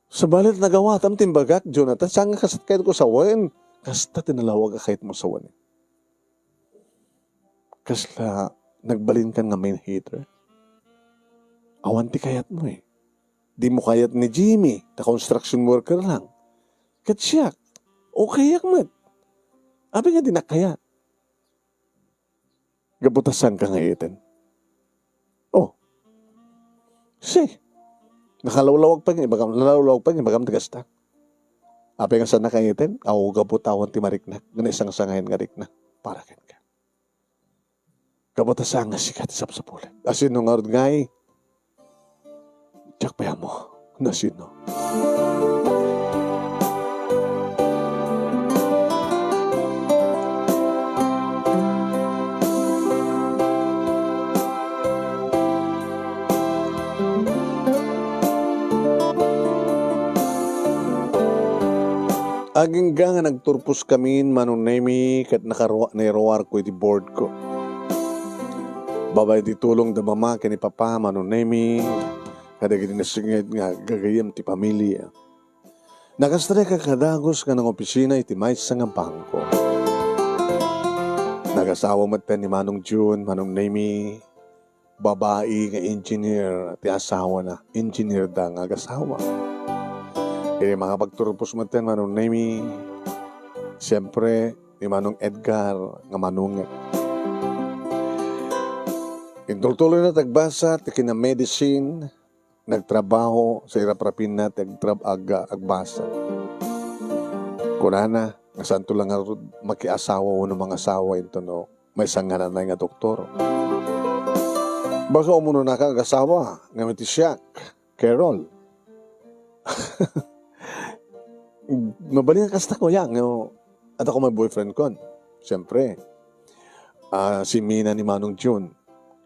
Sa balit nagawa, tam timbagak, Jonathan, saan nga kasat kayo ko sawain? Kasta tinalawag ka kahit mo sawan. Kasla, nagbalin ka nga main hater. Awan ti kayat mo eh. Di mo kayat ni Jimmy, na construction worker lang. Katsyak, okay yak mat. Abi nga di nakayat. Gabutasan ka nga itin. Oh, nakalawlawag pa nga, nalalawag pa nga, bagam tagasta. Abi nga sa nakaitin, ako gabutawan ti mariknak, nga isang sangahin nga riknak, para ken ka. Gabutasan nga sikat sa pulit. Asin nung arod nga eh, tsak pa mo, nasin no. Aging nga nagturpos kami manong nemi kat nairawar ko iti board ko. Babay di tulong da mama kani papa manong nemi kada gini nasingit nga gagayam ti pamilya. Nakastre ka kadagos ka ng opisina iti may nga bangko. Nagasawa maten ni Manong June, Manong Nemi, babae nga engineer, ti asawa na, engineer da nga agasawa. Kaya mga pagturpos maten Manong Nemi, siyempre ni Manong Edgar nga manungat. Intultuloy na tagbasa, ti kina medicine, nagtrabaho sa iraprapin na agbasa. Kunana, nga santo lang makiasawa o ng mga asawa ito no, may sanganan na nga doktor. Baka umuno na ka asawa, nga miti siya, Carol. Mabaling kasta ko yan, at ako may boyfriend ko. Siyempre, si Mina ni Manong June,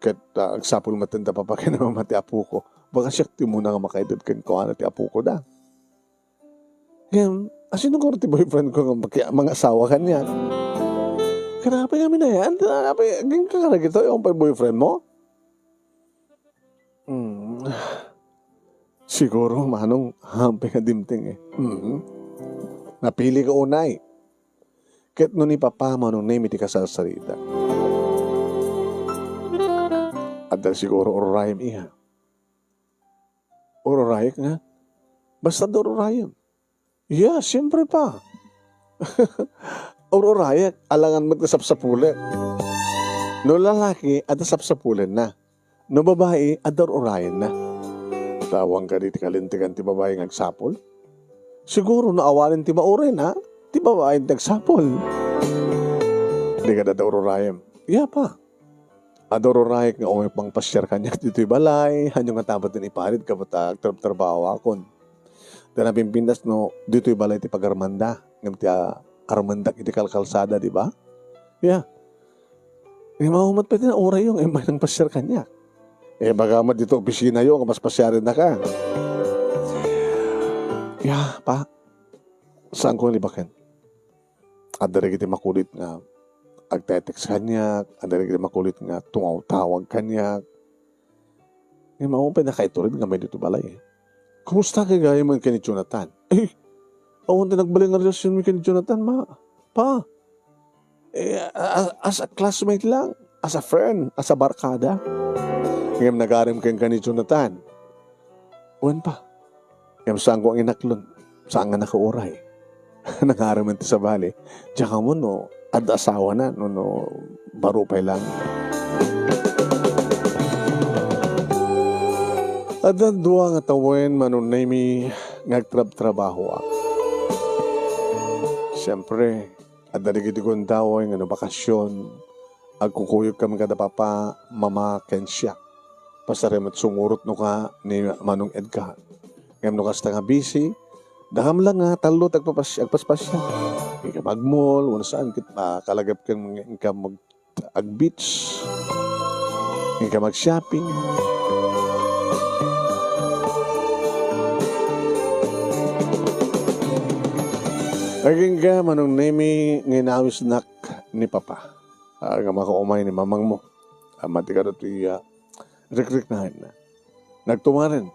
kat agsapul matanda pa kinamamati apo ko. Baka siya ti muna nga makaidod kan ko ana ti apo ko da. Ngayon, asino ko ti boyfriend ko nga mga asawa kanya. Kanapi kami na yan. Kanapi, geng kakaragito yung boyfriend mo? Siguro, Manong, hampi nga dimting eh. Napili ka unay. Ket no ni papa Manong Nemi ti kasasarita. At dahil siguro ororayam iha. Ororayam nga? Basta ororayam. Yeah, siyempre pa. Ororayam, alangan mo kasapsapulan. No lalaki, at sapsapulan na. No babae, at ororayam na. Tawang ka dito kalintigan ti babae ng agsapol. Siguro naawanin ti maurin ha? Ti babae ng agsapol. Hindi ka dati ororayam. Yeah pa. Adororayek nga umay pang pasyar kanya dito'y balay, hanyong nga tapat din iparit ka ba't trabaho akon. Dahil napimpindas no, dito'y balay ti pagarmanda, ng ti armandak iti kalkalsada, di ba? Yeah. Mahumat pa din na oray yung imay ng pasyar kanya. Bagamat dito opisina yung, mas pasyarin na ka. Yeah, pa. Saan ko libakin? At dari kiti makulit nga, agtetext kanya, andali kita makulit nga, tungaw-tawag kanya. Ngayon, maupay na kaiturid nga may dito balay. Kumusta ka gaya mo kay ni Jonathan? Awan din nagbaling ang relasyon mo kay ni Jonathan, ma. Pa. As a classmate lang, as a friend, as a barkada. Ngayon, nag-arim kayo kay ni Jonathan. Uwan pa. Ngayon, saan ko ang inaklon? Saan nga nakauray? Nag-arim sa bali. Tsaka mo, no, at asawa na, no, barupay lang. At ang duwa nga tawen, Manong Nemi, nagtrabaho ako. Siyempre, at daligid kong taway, nga bakasyon, agkukuyog kami kada papa, mama, kensya. Pasaremat sumurot no ka ni Manong Edgar. Ngayon no kasta nga busy, daham lang nga, talo, agpaspasya. Ika mag-mall, wala saan, kalagap kang ika mag-beach, ika mag-shopping. Naging ka manong nemi nginawis nak ni Papa. Nga makaumay ni mamang mo. Mati ka doon rik-rik na na. Nagtumarin.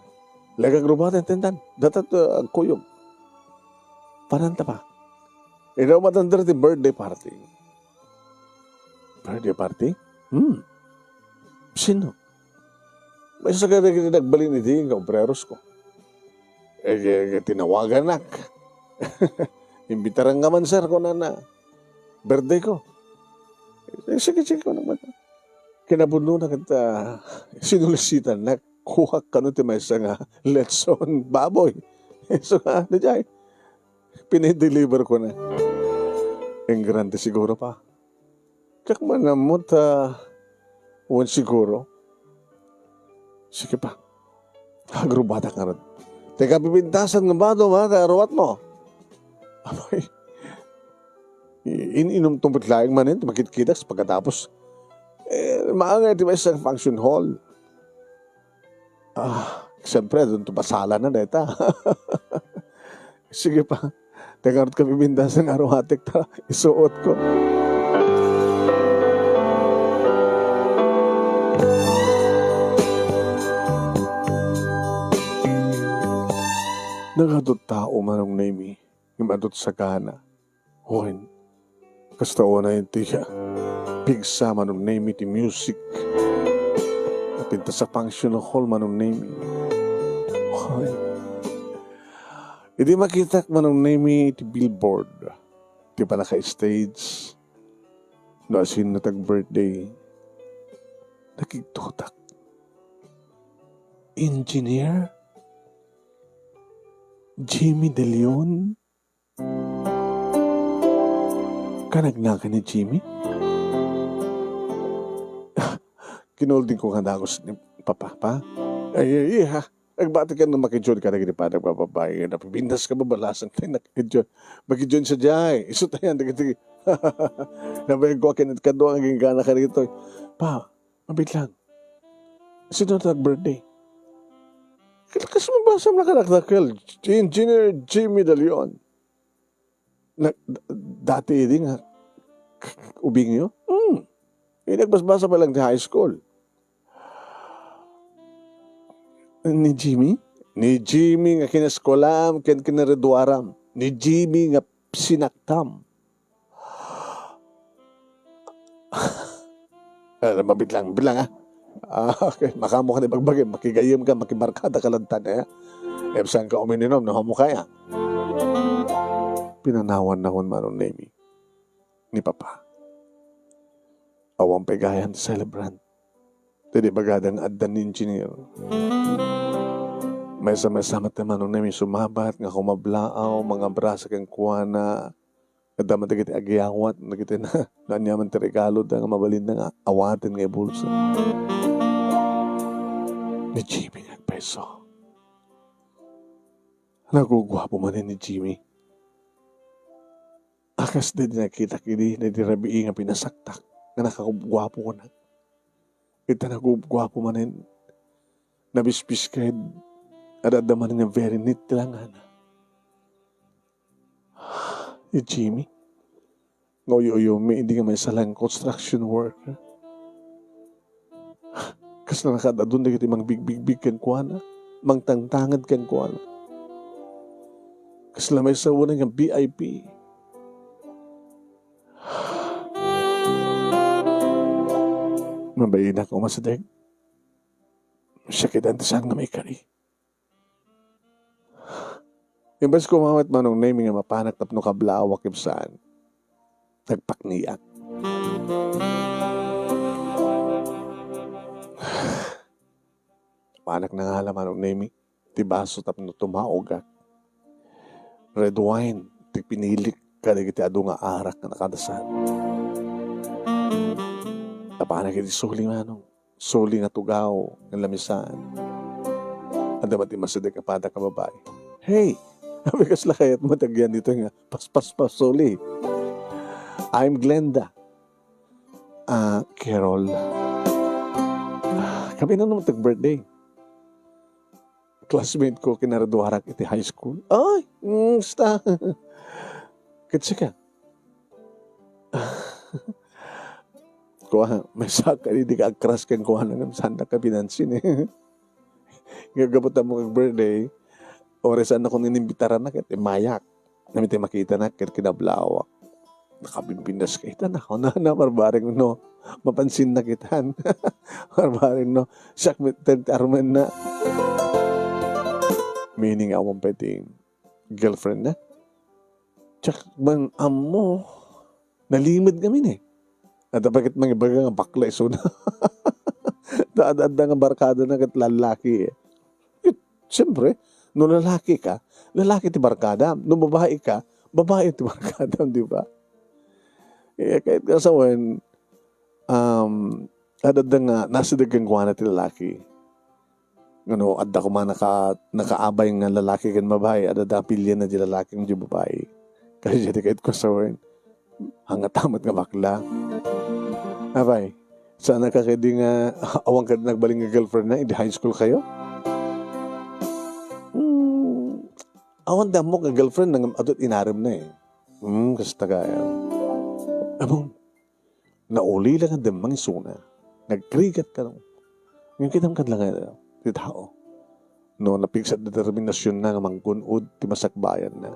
Lagang rubatin tindan. Datat kuyog. Pananta pa. Ikaw matandar ti birthday party. Birthday party? Sino? May sagada kita nagbalin iti yung kaumpreros ko. Tinawagan nak. Imbitaran nga man sir ko na birthday ko. Sige ko naman. Kinabuno na kita sinulisitan na kuha ka nun ti may nga letson baboy. So nga, na pinideliver ko na. Ang grande siguro pa. Kak manamot siguro. Sige pa. Agrubata ka rin. Teka, pipintasan ng bado, arawat mo. Abay, ininom tumpit laing manin, makitkitas pagkatapos. Maangay, di ba isang function hall? Siyempre, doon pasala na deta. Sige pa. Teka, ka pipintasan ng aromatic, isuot ko. Nagadot tao manong nami, imadot sa gana. Hoin, kastao na yung tiya. Pigsa manong nami ti music. Napinta sa function hall manong nami. Hoin. Hindi makita manong nami ti billboard. Di pa naka-stage. No asin na tag-birthday. Nakiktutak. Engineer? Jimmy De Leon? Kanagnakan ni Jimmy? Kinolding ko kandagos ni Papa, pa? Ay, ha? Nagbati ka na makidyon ka na ginipadag papabahay. Napibindas ka babalasan tayo nakidyon. Makidyon sa jay. Iso tayo, nagitigi. Nabayag ko akin at kadoang ang gana ka rito. Pa, mabit lang. Sino na birthday? Kasi mabasa mo nakadakdakil. Engineer Jimmy De Leon. Dati din nga. Ubing nyo? Nagbasbasa pa lang di high school. Ni Jimmy? Ni Jimmy nga kinaskolam, kinareduaram. Ni Jimmy nga sinaktam. Mabit lang ha. Okay, makamu ka ni bagbagay, makigayim ka, makibarkada ka lantan, saan ka umininom, nahamu kaya. Pinanawan na hon manong nami ni Papa. Awang pegayan ti celebrant. Tadi bagadang addan ni engineer. May sama-sama ti manong nami sumabat, nga kumablaaw, mga brasa kang kuwana, kadama ti kiti agiyawat, nagiti na, nanyaman ti regalo, nga mabalin na nga, awatin nga ibulsa. Ni Jimmy nagpeso. Nagugwapo man ni Jimmy. Akas din nakita kini na dirabii nga pinasaktak na nakagwapo ko na. Ita nagugwapo man nabispis kahit adadaman niya very neat lang na. Ni Jimmy. Ngoyo-yo may hindi nga may salang construction worker. Kas na nakadadun na kiti mang big kan kuana. Mang tangtangad kan kuana. Kas lamay sa unang ang VIP. Mabayin ako masadeg. Sakitan tasan nga may kari. Yung bas kumawat manong naming nga mapanak tapno kablawak yung saan. Nagpakniyak. Panak na nga laman ng nemi, ti baso tapno tumaoga. Red wine, ti pinilik, kada kiti ado nga arak na nakadasan. Tapanak kiti suli manong, suli nga tugaw, ng lamisaan. Anda mati masadag ka pada ka babae. Hey, abikas la kaya't matagyan dito nga, pas suli. I'm Glenda. Carol. Kami na naman tag-birthday. Classmate ko kinaraduharak iti high school. Ay, basta. Kitsi ka. Kuha, may saka, hindi ka akras kang kuha na saan ka pinansin eh. Gagabot na mo kag birthday, oresan ako ninimbitaran na kit, mayak. Namin tayo makita na kit kinablawak. Nakabimbindas kita na ako na marbaring no. Mapansin na kitan. Marbaring no. Siyak arman na. Meaning awang pwedeng girlfriend na. Tsak bang amo, nalimid kami eh. At bakit mga ibaga nga bakla iso na. Daad-daad nga barkada na kat lalaki eh. Siyempre, no lalaki ka, lalaki ti barkada. No babae ka, babae ti barkada, di ba? Eh, kahit nga sa wen, adad nga, nasa dagang kuha na ti lalaki. Ano, adda ko man nakaabay nga lalaki kan babae, adada pilyan na di lalaki ng di babae. Kasi jadi kahit ko sa wen, hangat tamat nga bakla. Abay, sana ka kaya nga awang ka nagbaling nga girlfriend na, hindi high school kayo? Awan damo nga girlfriend nang adot inarim na eh. Kasta kaya. Among, nauli lang ang damang isuna. Nagkrigat ka nung. Yung kitang kadlang nga, ti tao. No, napigsat determinasyon na nga manggunod, ti masakbayan na.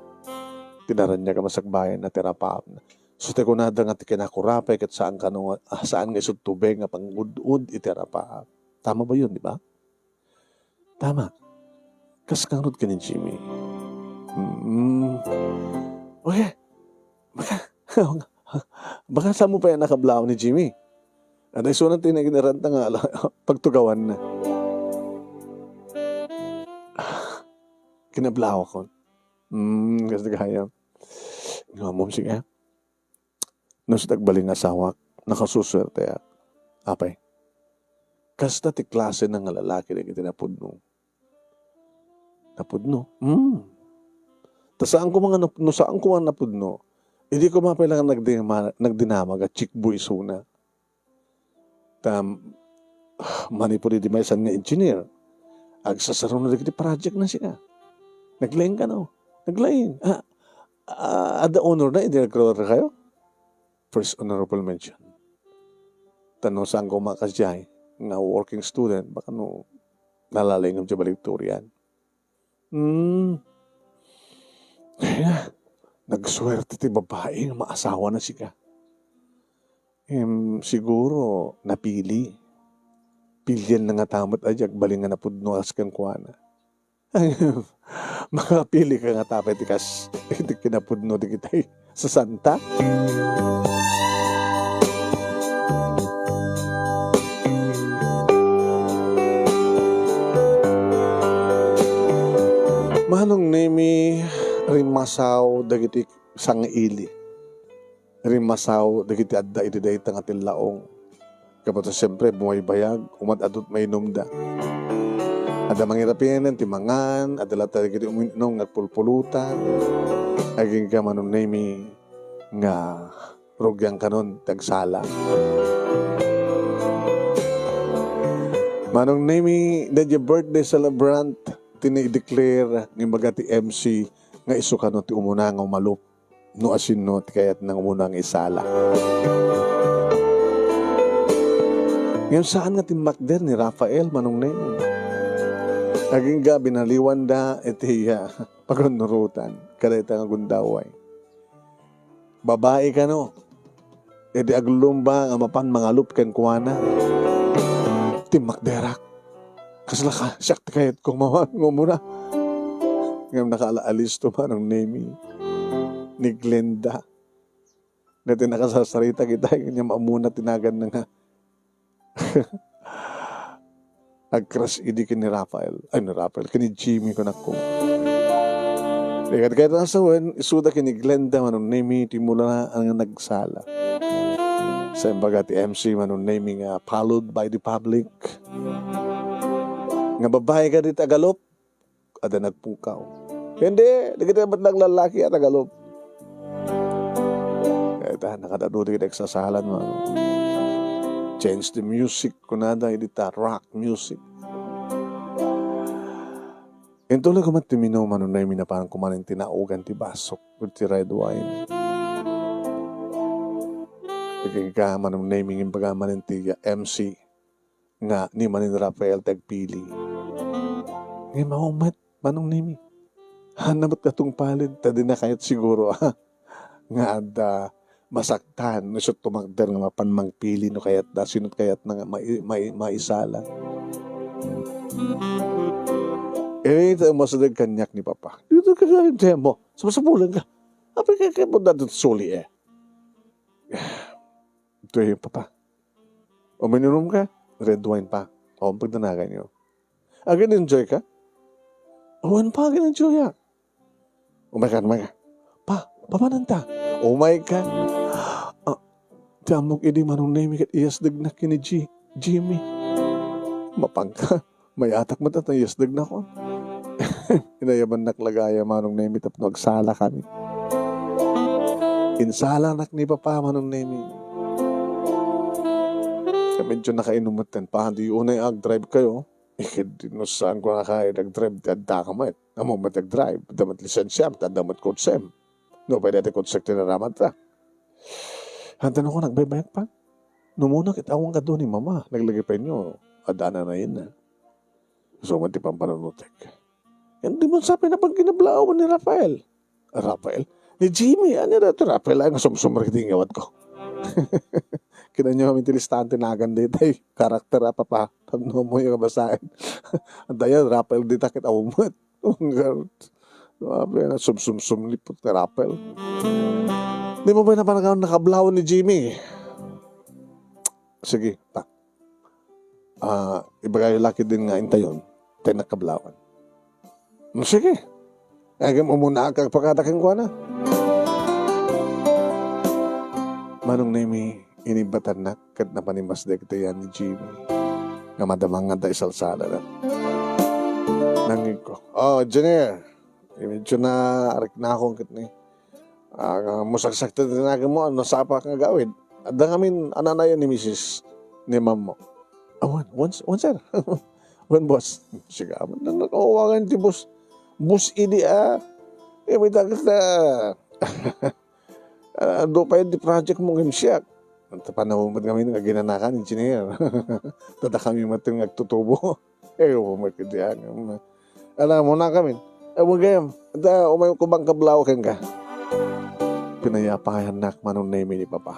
Tinaran niya ka masakbayan na tirapaap na. So, te ko nada nga ti kinakurapay kat saan ka nung, saan nga isod tubig nga pangud-ud itirapaap. Tama ba yun, di ba? Tama. Kaskanod ka ni Jimmy. Okay. Baka saan mo pa yan nakablaw ni Jimmy? At ay sunang tinaginaranta nga pagtugawan na. Kinablaw ako. Kasi kaya. Nga mo sige. Nung sa tagbaling asawak, nakasuswerte at apay. Kasta ti klase ng lalaki na itinapudno. Napudno? Saan ko mga napudno? Hindi ko mapailangan nagdinamag at chikbo isuna. Manipuri di may san nga engineer. Agsasaro na dikiti project na siya. Naglaing ka no? Naglaing. Ada honor na, hindi nagkaroon kayo? First honorable mention. Tanong saan ko makasjay nga working student, baka no nalalingam siya baliktorian. Kaya, nagswerte ti babae nga maasawa na siya. Siguro, napili. Pilyan na nga tamat ajak, baling nga napudno as kang kuwana. Makapili ka nga tapay tikas, hindi kinapudno di kitay sa santa. Manong nemi rimasaw dagiti sangaili. Rimasaw dagiti adda iti dayta nga tilaong. Kapag siyempre bumaybayag, umadadot may numda. Ada mangirapinan, timangan, ada lata dagiti uminom nga pulpulutan. Aging ka manong nemi nga rugyang kanon tagsala. Manong nemi dadya birthday celebrant tini-declare ng magati MC nga isuka no ti umuna nga umalup no asin no ti kayat nang umuna nga isala. Ngayon saan nga timakder ni Rafael manong nemi? Aging ga binaliwan da iti pagnurutan kadayta nga gundaway. Babae ka no. Edi aglumba nga mapan mangalup ken kuana. Timakderak. Kasla ka, siyak kayat kong muna. Ngayon nakaalaalis to man ang name ni Glenda. Dati nakasasarita kita, kanya maamuna tinagan na nga. Agkras idi ni Rafael. Ay, ni Rafael, kini Jimmy ko na ko. Kaya nasa wen, isuda kini Glenda man ang name, timula na ang nagsala. Sa imbaga ti MC man ang name nga followed by the public. Nga babae ka di tagalop, ada nagpukaw. Hindi, nagkita ba't ng lalaki at tagalop? Kaya nakadado di nagsasalan mo. Change the music, kunada, edita, rock music. Ito lang kumat timino manunay na parang kumanin tinaugan ti basok with ti red wine. Pagka manong naming yung pagamanintiya, MC, nga ni Manin Rafael Tagpili. Ngayon maumat, manong naming. Hanamat ka itong palid, tadi na kahit siguro, nga ada masaktan, nusot tumagder nga mapanmang pili, no kayat da, sinot kayat na nga maisala. Ito mo sa kanyak ni Papa. Dito ka kaya mo. Sumasapulan ka. Apa kaya mo na dito suli eh. Ito yung Papa. O minunom ka, red wine pa. O pagdanagan nyo. Agad enjoy ka? Awan pa, agad enjoy ya. Umakan. Pa, pamananta. Oh my God. Damok ini manong name kat iyasdag na kini Jimmy. Mapangka. May atak mo tatang iyasdag na ko. Inayaman naklagaya manong name itap nagsala kami. Insala nak ni Papa manong name. Medyo nakainumutan pa. Hindi unay ag-drive kayo. Saan ko na kaya nag-drive. Tanda ka mo eh. Amo mo nag-drive. Damat lisensya. Tadamat kotsem. No, pwede natin konsekte na ramat ta. Hantan ako, nagbaybayak pa. Numuna kitawang ka doon ni Mama. Naglagay pa inyo. Adana na yun na. So, mati pang pananutek. Hindi mo sabi na pag kinablao ni Rafael. Rafael? Ni Jimmy. Ano na ito? Rafael ang sumsumariting ngawat ko. Kinanyo kami tilistante na dito ay karakter apa pa. Tagno mo yung kabasahin. Ang dayan, Rafael dito kitawang Sabi na sumlipot na Rafael. Di mo ba napanagaw nakablaw ni Jimmy? Sige, pa. Ibagay laki din nga intayon. Tayo nakablawan. Sige. Agam umuna kang pagkataking ko na. Manong nami inibatan na kat na panimas de kita yan ni Jimmy. Nga madamang nga tayo salsala na. Nangin ko. Oh, engineer. Medyo na arik na akong kitni. Musaksak din na mo, ano sa pa kang gawin. At da kami, ananayan ni Mrs. ni Ma'am mo. One sir. One boss. Sige, nakawagan ti boss. Boss ini may dagat na. Do pa yun di project mo ng siyak. Panahon kami nga ginanakan, engineer. Tada kami mating nagtutubo. Umakadiyan. Alam mo na kami. Ewan gayam, umay ko bang kablaw ka. Pinayapayan nak manong name ni Papa.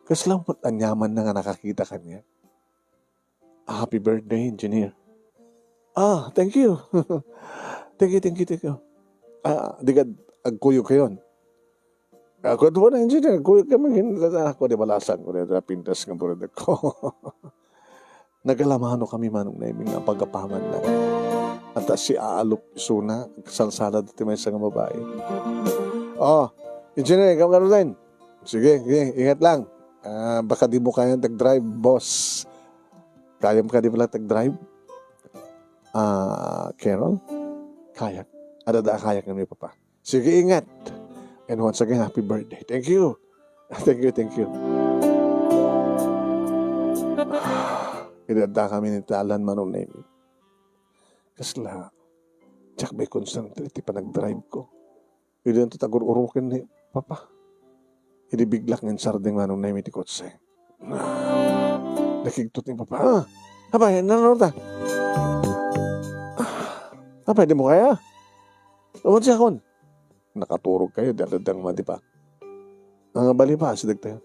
Kaslang anyaman na nga nakakita kanya. Happy birthday, engineer. Thank you. thank you. Digad, agkuyo kayon. Ako ito na, engineer. Agkuyo kami. Ako di balasan ko. Pintas ng buradak ko. Nagalamano kami manong name nga pagkapaman na. At si Aalok Suna, salsala dito may isang babae. Engineer, ikaw ka rin. Sige, ingat lang. Baka di mo kaya tag-drive, boss. Kaya mo ka di pala tag-drive? Carol? Kayak. Kayak na may Papa. Sige, ingat. And once again, happy birthday. Thank you. Thank you. Idada kami ni Talan manong name. Kasla, tsak may concentrate pa nag-drive ko. Hindi nito tagur-urukin ni Papa. Hindi biglak ng sarding manong namin ti kotse. Nakigtot ni Papa. Abay, nanonood ta. Abay, di mo kaya? Naman siya kon. Nakaturog kayo, dadang mati pa. Ang bali pa, sidag tayo.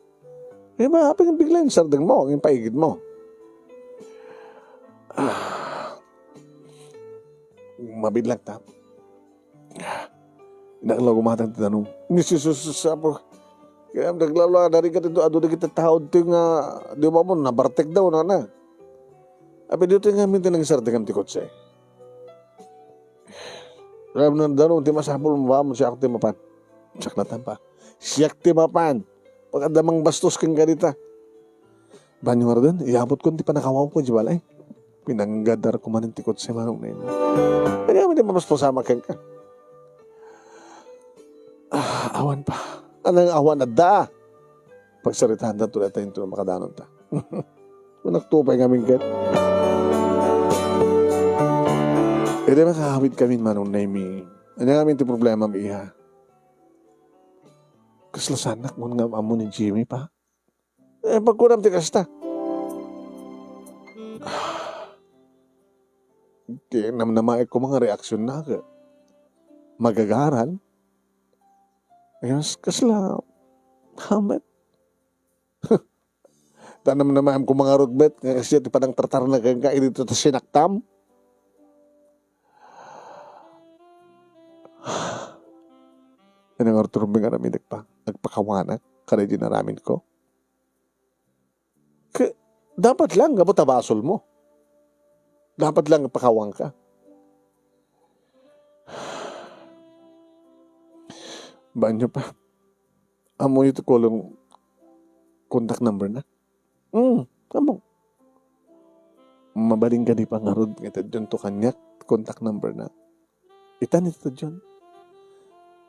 Ba, aping bigla yung sarding mo, yung paigid mo. Mabidlang ta. Nakalaw kumatang tanong. Nisususapo. Kaya naglalaw dari ka dito. Ado na kita taod ito nga. Di ba mo, nabartek daw na. Api dito nga minti nang sarding ang tikot siya. Alam na daw, di masapol mo ba mo siya ako timapan. Siyak na tampa. Siyak timapan. Pagkadamang bastos kang ganita. Banyo nga rin, iabot ko, di pa nakawaw ko, di balay. Pinanggadar ko man ang tikot siya manong na yun. Kaya hindi mapasposama ka. Awan pa. Anong awan na da? Pagsaritahan na tulad tayo ito na makadanon ta. Nagtupay kami kat. Hindi makakawit kami manong na yun. Ano kami ito problema, Miha? Kaslasanak mo nga amo ni Jimmy pa. Pagkunam ti kasta. Kaya namnamaik ko mga reaksyon na ka. Magagaran. Ayos, kasla. Hamet. Tanam naman ko mga rugbet. Kasi ito padang tartar na kaya dito ta sinaktam. Yan ang arturumbi nga namin nagpakawanak. Kaya di naramin ko. Dapat lang gabot abasol mo. Dapat lang pakawang ka. Banyo pa. Amo ito kolong contact number na. Amo. Mabaling ka di pangarod. Ito dyan to kanyak contact number na. Itan ito dyan.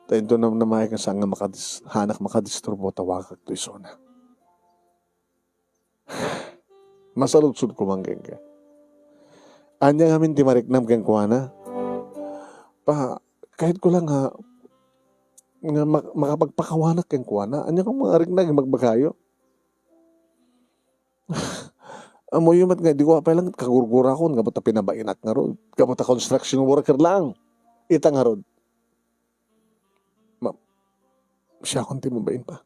Tayo doon na namay ka saan nga hanak makadisturbo tawakag to isona. Masalutsud ko manggeng ka. Anya ngamin di mariknam kang kuwana. Pa, kahit ko lang nga makapagpakawanak kang kuwana, anya kong mga riknag magbagayo. Amo yung mat nga, di ko pa lang kagurgura ko, nga bata pinabainak nga rod. Nga bata construction worker lang. Itang nga rod. Siya konti mo bain pa.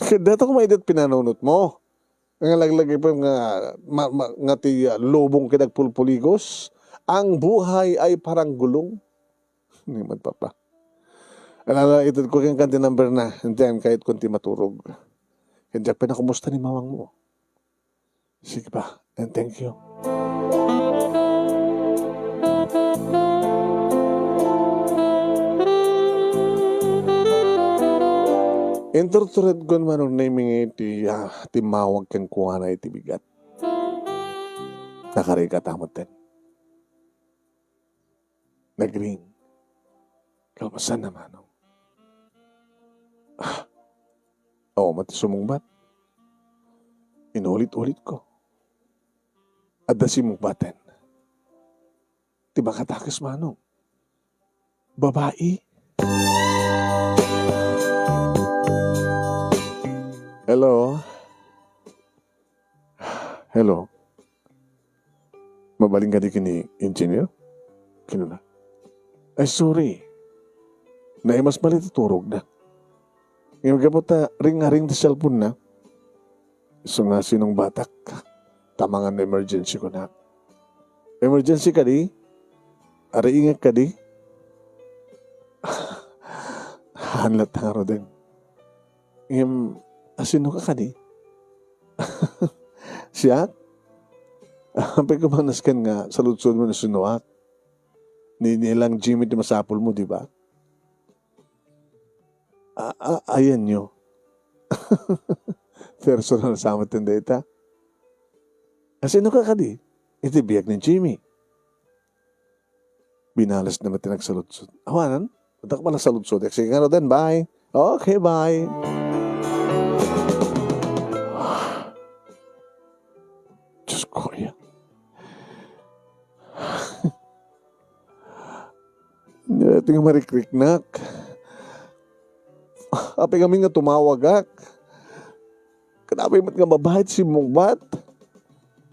Dato ko maidat pinanunot mo. Nga laglagay pa nga ti lobong kinagpulpuligos. Ang buhay ay parang gulong. Hindi magpapa. Alala, ito ko kayong kanti number na. Hindi kahit kunti maturog. Hindi pa na kumusta ni mawang mo. Sige pa. And thank you. Intertured ko naman ang naming iti timawag kang kuha na iti bigat. Nakarikatamot din. Nagring. Kalmasan naman. Mati sumungbat. Inulit-ulit ko. Adasi mong baten. Tiba katakis manong. Babae. Hello? Hello? Mabaling ka di kini engineer? Kinuna? Ay, sorry. Naimas malit turog na. Ngayon ka po ring-ring sa cellphone na. So nga sinong batak. Tamangan na emergency ko na. Emergency ka di? Ari ingat ka di? Hanlat na nga din. Sino ka di? Siya? Ampay ko bang naskan nga sa lutsod mo na sinuak? Nilang Jimmy di masapol mo, di ba? Ayan nyo. Personal sa amat yung data. Sino ka di? Ito biyag ni Jimmy. Binalas naman tinagsalutsod. Awanan? Punta ka pala sa lutsod. Sige nga din, bye. Okay, bye. Diyos ko, yan. Tingnan marikriknak. Api kami nga tumawagak. Kanabi mat nga babahit si mong bat.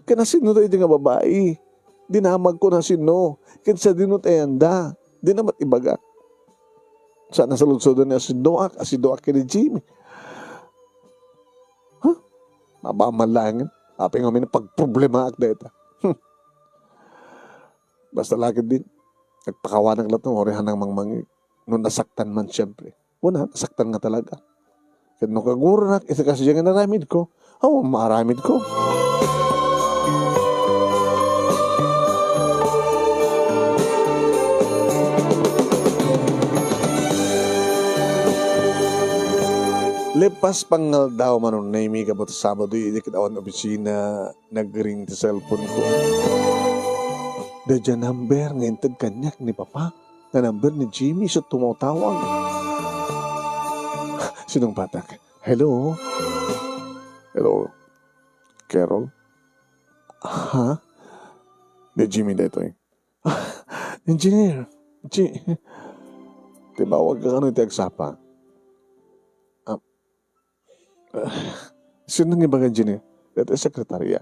Kanasino tayo nga babae. Dinamag ko na sino. Kinsa dinot ayanda. Di namat ibaga. Sana sa lungsod niya si Doak kini Jimmy. Mabamalangin. Api nga may pagproblema ak data. Basta lakid din. Nagpakawanag lahat ng orihan ng mangmangi. Nung nasaktan man siyempre. Una, nasaktan nga talaga. Kaya nung kaguro na, isa kasi yung naramid ko. Maaramid ko. Lepas pangal daw manong naimi ka ba sa Sabado, idikit awan opisina, nag-ring sa cellphone ko. Dadya number, ngintag kanyak ni Papa, na number ni Jimmy, so tumawtawag. Sinong batak? Hello? Hello? Carol? Ha? Ni Jimmy dito eh. Engineer. Tibawag ka ka nung tiagsapa. Sino nga ba ganyan eh? Dati sekretarya.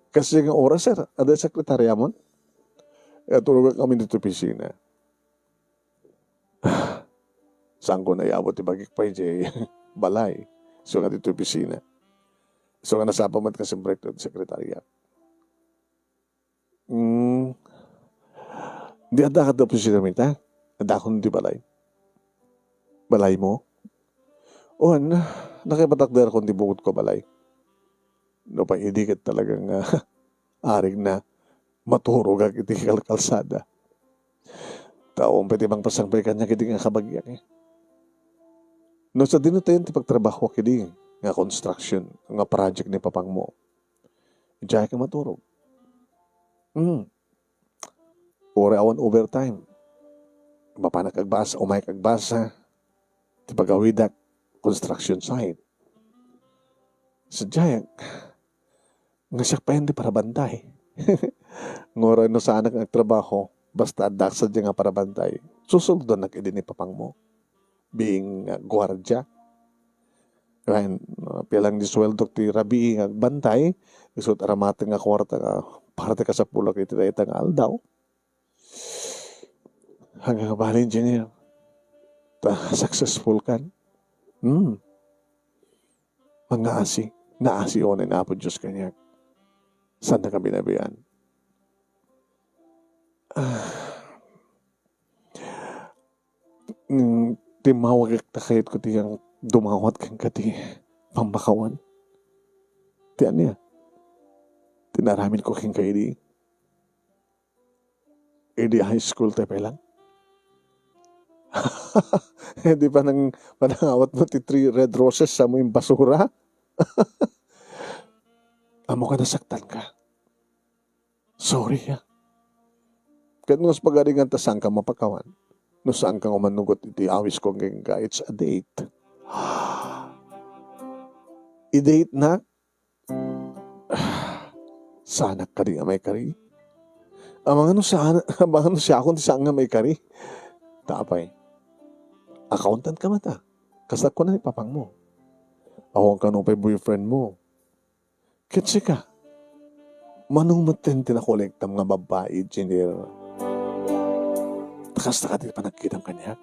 Kasi nga oras sir, ada sekretarya mo? Tulog kami dito pisina. Saan ko na iabot ibagik pa balay. So nga dito pisina. So nga nasapamat ka sa break ng sekretarya. Di ada ka daw pisina mita? Ada akong di balay. Balay mo? O nakipatakder kung di bukod ko balay. No pa idikit talagang arig na maturog ang iti kalsada. Taong pwede bang pasangbay kanya kiti nga kabagyak eh. No sa dinutayon ti pagtrabaho kiti nga construction, nga project ni papang mo. Diyan ka maturog. Ore awan overtime. Mapanak agbasa, umay kagbasa. Ti pagawidak construction site. Sa Jayak, nga siya pa hindi para bantay. Ngora no sa anak ng trabaho, basta adak sa nga para bantay. Susuldo na kidi ni papang mo. Being gwardya. Kain, pilang di sweldo ti rabi nga bantay, isot aramate nga kwarta nga parte ka sa pulak iti dayta nga aldaw. Hanggang bali engineer. Successful kan. Mga asi. Naasi o na inapo Diyos kanya. Saan na ka binabayan? Timawag na kahit ko tiyang dumawat kang kati pambakawan. Tiyan niya. Tinaramin ko kang kaidi. Edi high school tayo pa lang. Di pa nang panangawat mo ti 3 red roses sa mo yung basura? Amo ka nasaktan ka. Sorry ya. Kahit nung pagaringan ta saan ka mapakawan. No saan ka umanugot iti awis ko ngayon ka. It's a date. I-date na? Sana ka rin may kari. Amang ano siya akong saan nga may kari. Tapay. Accountant ka mata. Kasat ko na ni papang mo. Awang ka nung pa boyfriend mo. Kitsi ka. Manong matin tinakolektam nga babae, engineer. Takas na ka din pa nagkitang kanya.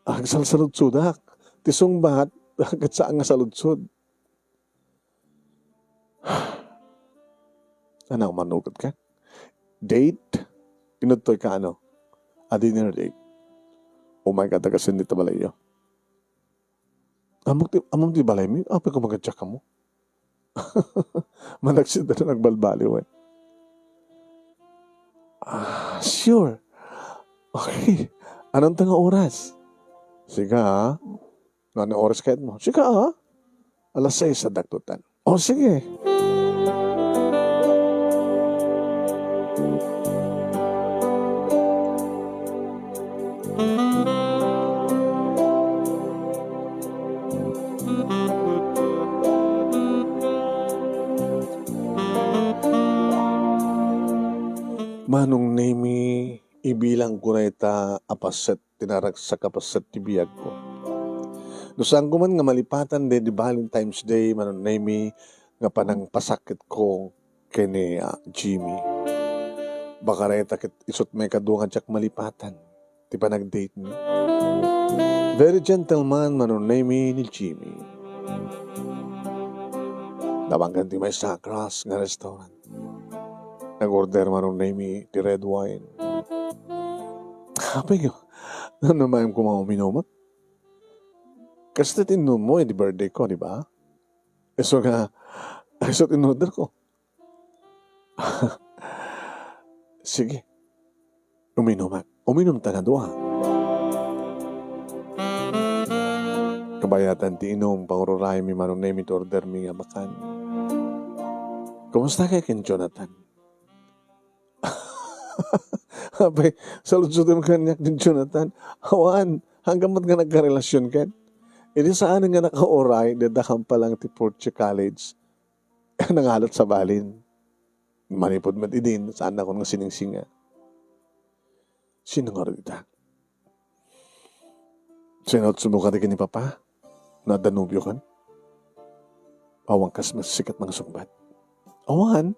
Agsalsalud-sudak. Tisong bahat, agad saan nga saludsud. Ano, manugot ka? Date? Inutoy ka ano? A dinner date. Oh my God, tagasin dito balay yun. Among di balay mo, apa ko magadyak ka mo? Managsid na nagbalbaliw eh. Sure. Okay. Anong tanga oras? Sige ha. Anong oras kahit mo? Sige ha. 6:00 sa daktutan. O sige. Manong nemi ibilang ko na ita apaset tinarak sa kapaset ti biyag ko. Nusang ko man nga malipatan de di Valentine's Day manong nemi nga panang pasakit ko kini Jimmy. Baka rin takit isot may kadungan tsak malipatan. Ti pa nag-date ni. Very gentleman manong nemi ni Jimmy. Nabanggan ti may Sacras nga restaurant. Nag-order manong nemi ti red wine. Kapag yun, ano naman ko mga uminumat? Kasi tinom mo, di birthday ko, di ba? So nga, so tinorder ko. Sige. Uminumat. Uminom ta na doha. Kabayatan ti inom, pangururay mi manong nemi ti order mi nga makan. Kumusta kay Ken Jonathan? Abay, salud-sudin ka niyak din Jonathan. Awan, hanggang mat nga nagkarelasyon ka. Hindi saan nga naka-oray, dadakam pa lang ti Portia College. Nangalot sa balin. Manipod mat idin, saan ako nga siningsinga. Sino nga rin ita? Sinot subukan ka ni Papa na Danubyo kan? Awang kas mas sikat mga sumbat. Awan,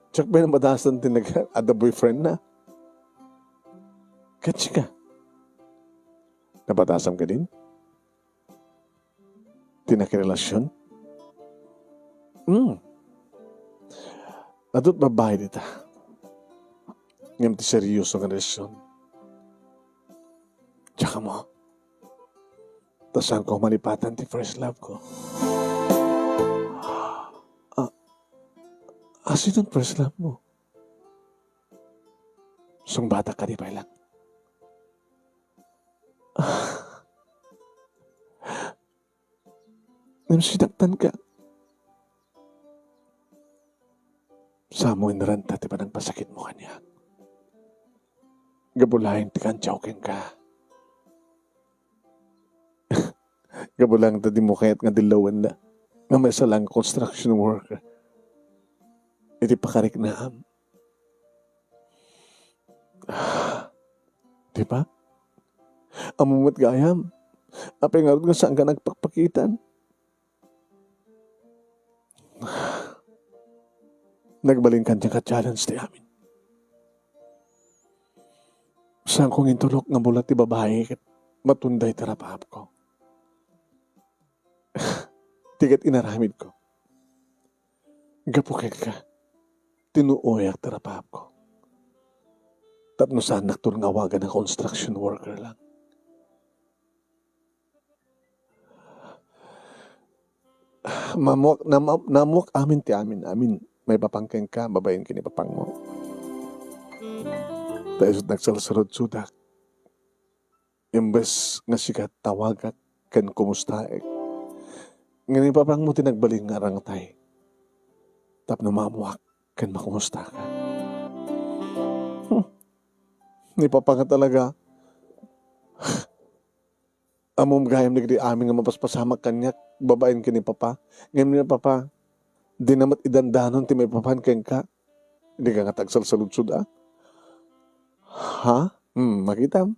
tsak ba na madasan ada boyfriend na? Katsi ka. Nabatasam ka din? Tinakirelasyon? Adot babae dita. Ngam ti seryoso nga relasyon. Tsaka mo. Tasan ko malipatan ti first love ko. Asin ang first love mo? Sung bata ka di ba lang? Sinaktan ka. Sa mo inaranta ti ba ng pasakit mo kanya? Gabulahin ti kanchawkin ka. Gabulang ta di mo kaya't nga dilawan na. Nga may salang construction worker. Iti pakarik na am. Diba? Amumot gayam. Apay nga rin nga saan ka nagpakpakitan. Nagbalin ka niya ka-challenge ti amin. Saan kong intulok nga mula ti babae kat matunday tarapahap ko. Tigat inaramid ko. Gapukit ka. Tinuoyak tarapahap ko. Tapno saan nakturungawagan ng construction worker lang. Namuak amin ti amin. May papangkeng ka, babayin kini papang mo. Tayo nagsalsarod sudak. Imbes nga sikat tawagak kan kumustaek. Ngayon papang mo tinagbaling nga rangtay. Tapno mamuak kan makumusta ka. Ni papa nga talaga. Amom gayam nagdi amin nga mapaspasamak kanyak. Babayin kini papa. Ngayon ni papa. Di namat idandanon ti may papan keng ka. Hindi ka nga tagsalsaludsud ah. Ha? Makita mo.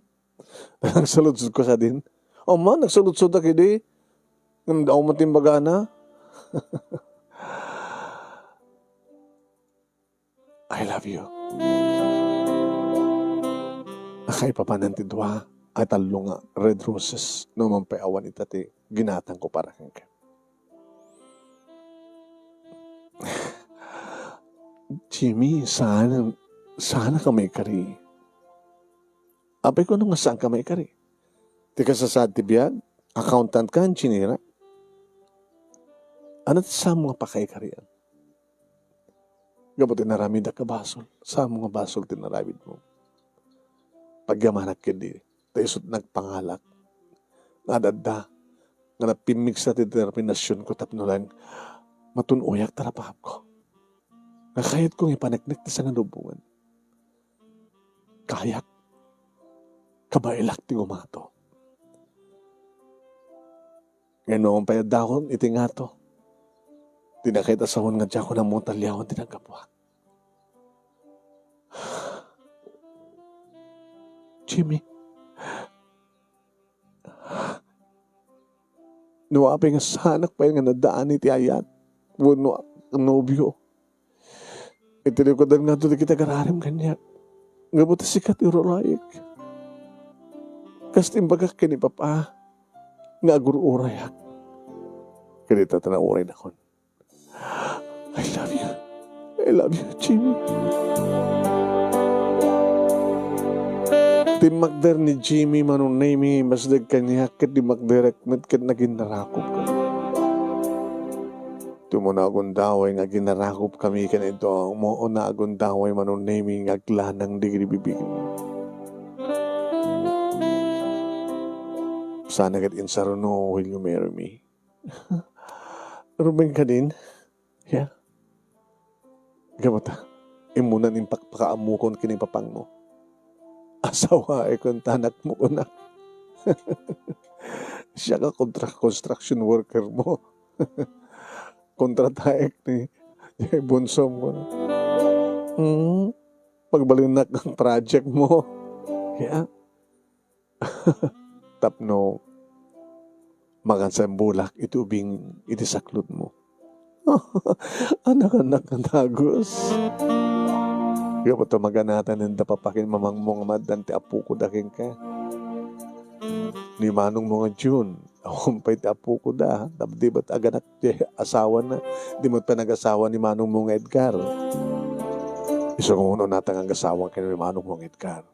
Nagsaludsud ko sa din. O man, nagsaludsud ako di. Ngam daw mo timbaga na. I love you. Akay papanan ti dua. Ay talo nga red roses. No man pa awan itati. Ginatang ko para keng ka. Jimmy, sana ka may kari. Apay ko nung saan ka may kari. Tika sa sad tibiyag, accountant ka, engineer. Ano sa mga pakay kariyan? Gabo tinaramid ka basol. Sa mga basol tinaramid mo. Pagyamanak kindi, tayo nagpangalak. Nadada, nga napimig sa determinasyon ko tapno lang, matunoyak tarapahap ko. Nakayat kong ipanagnak sa nalubungan. Kayak, kabailak ti umato. Ngayon noong payadahon, iti nga to. Tinakita sa hon nga dyan ko ng mga talyawon tinagkapwa. Jimmy, nuwapay nga sanak pa yung nga nadaan iti ayat. Wano ang nobyo. Itinikodan nga doon kita kararim kanya. Nga buta sikat irorayik. Kastimbaga kini papa. Nga agururayak. Kanita tanauray na kon. I love you. I love you, Jimmy. Timagder ni Jimmy manunay mi masdag kanya kat di magdirect met kat naging narakop ka. Tumo na akong daway nga ginarakop kami kanito. Mo na akong daway manunay mi ngaglanang digri bibigin. Sana kat insaruno, will you marry me? Ruben ka din? Yeah. Gamata, imunan impakpakaamukon kini papang mo. Asawa ay kung tanak mo ko na. Siya ka construction worker mo. Kontrataek ni bunso mo. Pagbalinak ng project mo. Yeah. Tapno, Makan sa bulak, iti ubing, iti saklot mo. Anak-anak ng tagos. Kaya po ito maganatan ng dapapakin mamang mong madan ti apu ko daking ka. Ni manong mga June, ahumpay ti apu ko da. Di ba't aganak ti asawa na? Di mo't pa nag-asawa ni manong mong Edgar. Iso kung uno natang ang asawa kayo ni manong mong Edgar.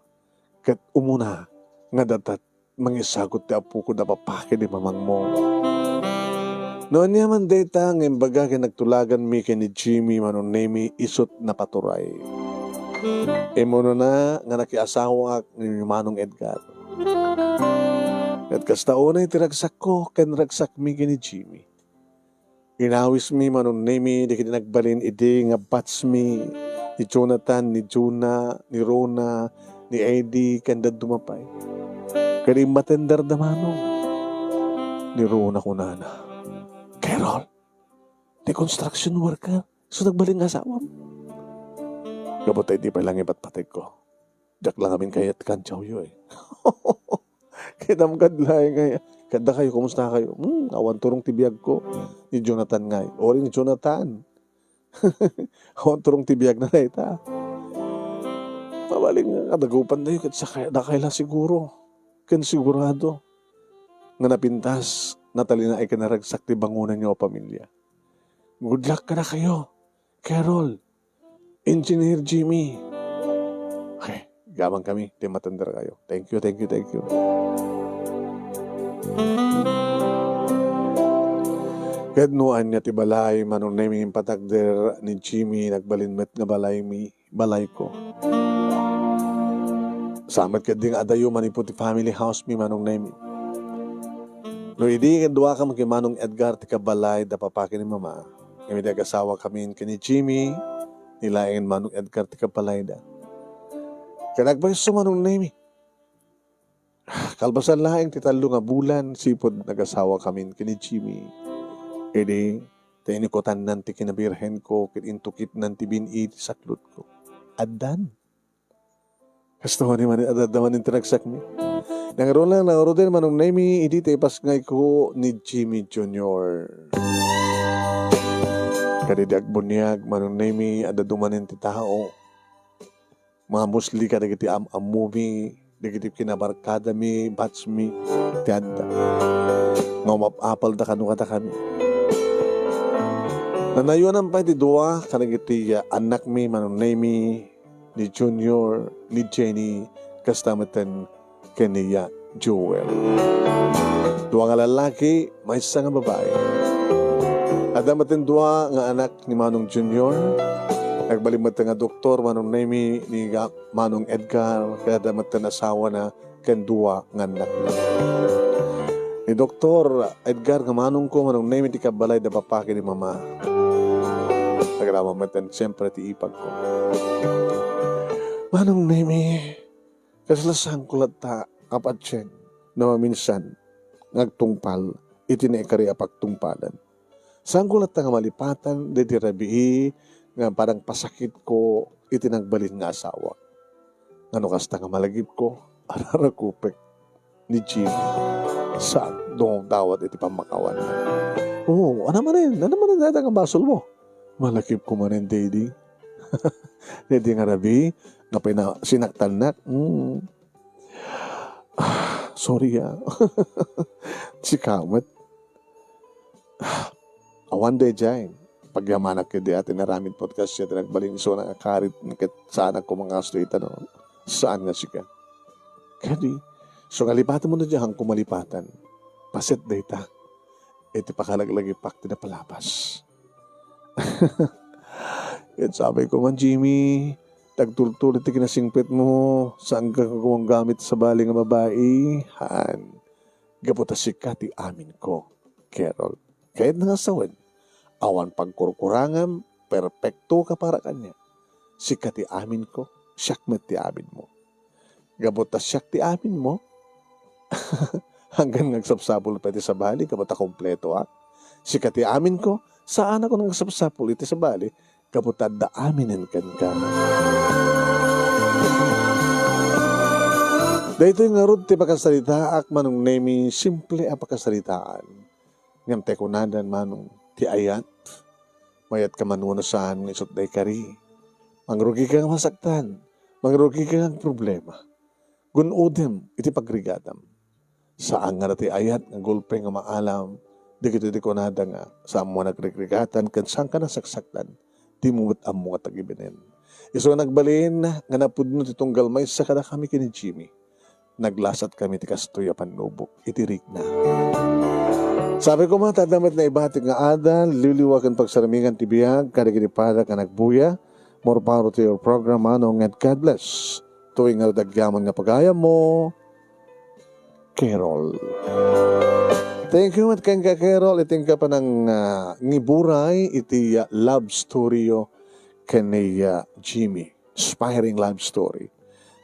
Kat umuna, nga datat mangisagot ti apu ko dapapakin ni mamang mong. Noon niya man data, ngayon baga nagtulagan mi kay ni Jimmy manong name isot na paturay. Mono na nga nakiasawa ni manong Edgar. At kastauna itiragsak ko, ken ragsak mi kay ni Jimmy. Inawis mi manong name, di kiti nagbalin idi nga bats mi, ni Jonathan, ni Juna, ni Rona, ni Eddie, kanda dumapay. Kaya matender da manong. Ni Rona ko nana. Carol, di construction worker. So nagbaling asawa mo. Kabutay di pa lang iba't patay ko. Diyak lang amin kayat kantsaw yun eh. Kinamkadlay kaya. Kada kayo, kumusta kayo? Awan turong tibiyag ko. Ni Jonathan nga. Ori ni Jonathan. Awan turong tibiyag na na ita. Mabaling kadagupan na yun. Da kaila siguro. Kan sigurado. Nga napintas. Natalina ay kanaragsak ti bangunan niyo o pamilya. Good luck ka na kayo. Carol. Engineer Jimmy. Okay, gamang kami. Di matanda kayo. Thank you. Kahit noan niya ti balay, manong naming patagder ni Jimmy, nagbalinmet nga balay ko. Samat ka ding adayo manipo ti family house mi manong naming. No, hindi kadua ka kay manong Edgar ti kabalay da papakin ni mama. Kami di asawa kami ni Jimmy, nilayan manong Edgar ti kabalay da. Kanagbayso manong name. Kalbasan laing ti talo nga bulan, sipod nag-asawa kami kini Jimmy. Edi, tainikotan nanti kinabirhen ko, kinintukit nanti biniti saklot ko. Adan. Kasto ni man adadaman yung tinagsak mi. Nangaroon lang, din manong name, idi taipas ngay ko ni Jimmy Jr. Kadidag bunyag, manong name, adadumanin ti tao. Mga musli ka dagiti movie, dagiti kinabarkada mi, batch mi, tiada. Nga mapapal da kanu kata kami. Nanayuan pa ti dua, kanagiti anak mi, manong name, ni Junior, ni Jenny, kastamatan kaniya Joel. Dua nga lalaki, may isa nga babae. At damatin dua nga anak ni Manong Junior, nagbalimad nga doktor, manong name ni Manong Edgar, kaya damat na asawa na kendua nga anak na. Ni Doktor Edgar, nga manong ko, manong name ti kabalay da papaki ni mama. Nagramamatan, siyempre ti ipag ko. Manong name, kaslasang kulat ta, kapatsyeng, na maminsan, ngagtungpal, itinaikari apagtungpalan. Sang kulat ta nga malipatan, di rabii, nga parang pasakit ko, itinagbalin nga asawa. Ano kasta nga malagip ko, ararakupek ni Jimmy. Saan dong dawat iti pamakawan na. Oo, ano man data nga basol mo? Malakip ko man rin, daddy. Daddy nga rabi, nga sinaktan na. Sorry si Kamet. One day dyan. Pagyamanak ka di atin naraming podcast siya, nagbaling iso na karit saan ako mga astoy no? Saan nga siya? Kadi, so kalipatan mo na dyan, kumalipatan. Paset data. Iti pakalaglagi pakti na palapas. At sabi ko man, Jimmy, tagtultulit ti kinasingpit mo, saan ka kung gamit sa bali nga babae? Han, gaputa si Kati amin ko, Carol. Kahit nangasawan, awan pagkurkurangam, perpekto ka para kanya. Sikat ti amin ko, siyak met ti amin mo. Gabutas siyak ti amin mo, hanggang nagsapsapul pa ti sa bali, kabuta kompleto Sikat ti amin ko, saan ako nagsapsapul iti sa bali, kabuta da aminin kan ka. Dahito yung ngarod ti pagkasalita ak manong nemi simple ang pagkasalitaan. Ngam te kunadan manong ti ayat. Mayat ka manuno saan ng isot day kari. Mangrugi ka nga masaktan. Mangrugi ka nga problema. Gunudem iti pagrigadam. Saan nga ti ayat ng gulpe nga maalam. Di kito di kunada nga saan mo nagrigregatan kan saan ka nasaksaktan. Di mo ba't amo nga tagibinin. Iso nagbalin nga napudno ti tunggal may sa kada kami kini Jimmy. Naglasat kami ti kastoy panubok itirik na. Sabi ko matadamat na ibatik nga adal, liliwakan pagsaramingan ti biyag, kadaginipada ka nagbuya, more power to your program, anong and God bless. Tuwing nga dagyaman nga pagaya mo, Carol. Thank you at kang ka Carol, iting ka pa ng ngiburay, iti love story yo kanay Jimmy, inspiring love story.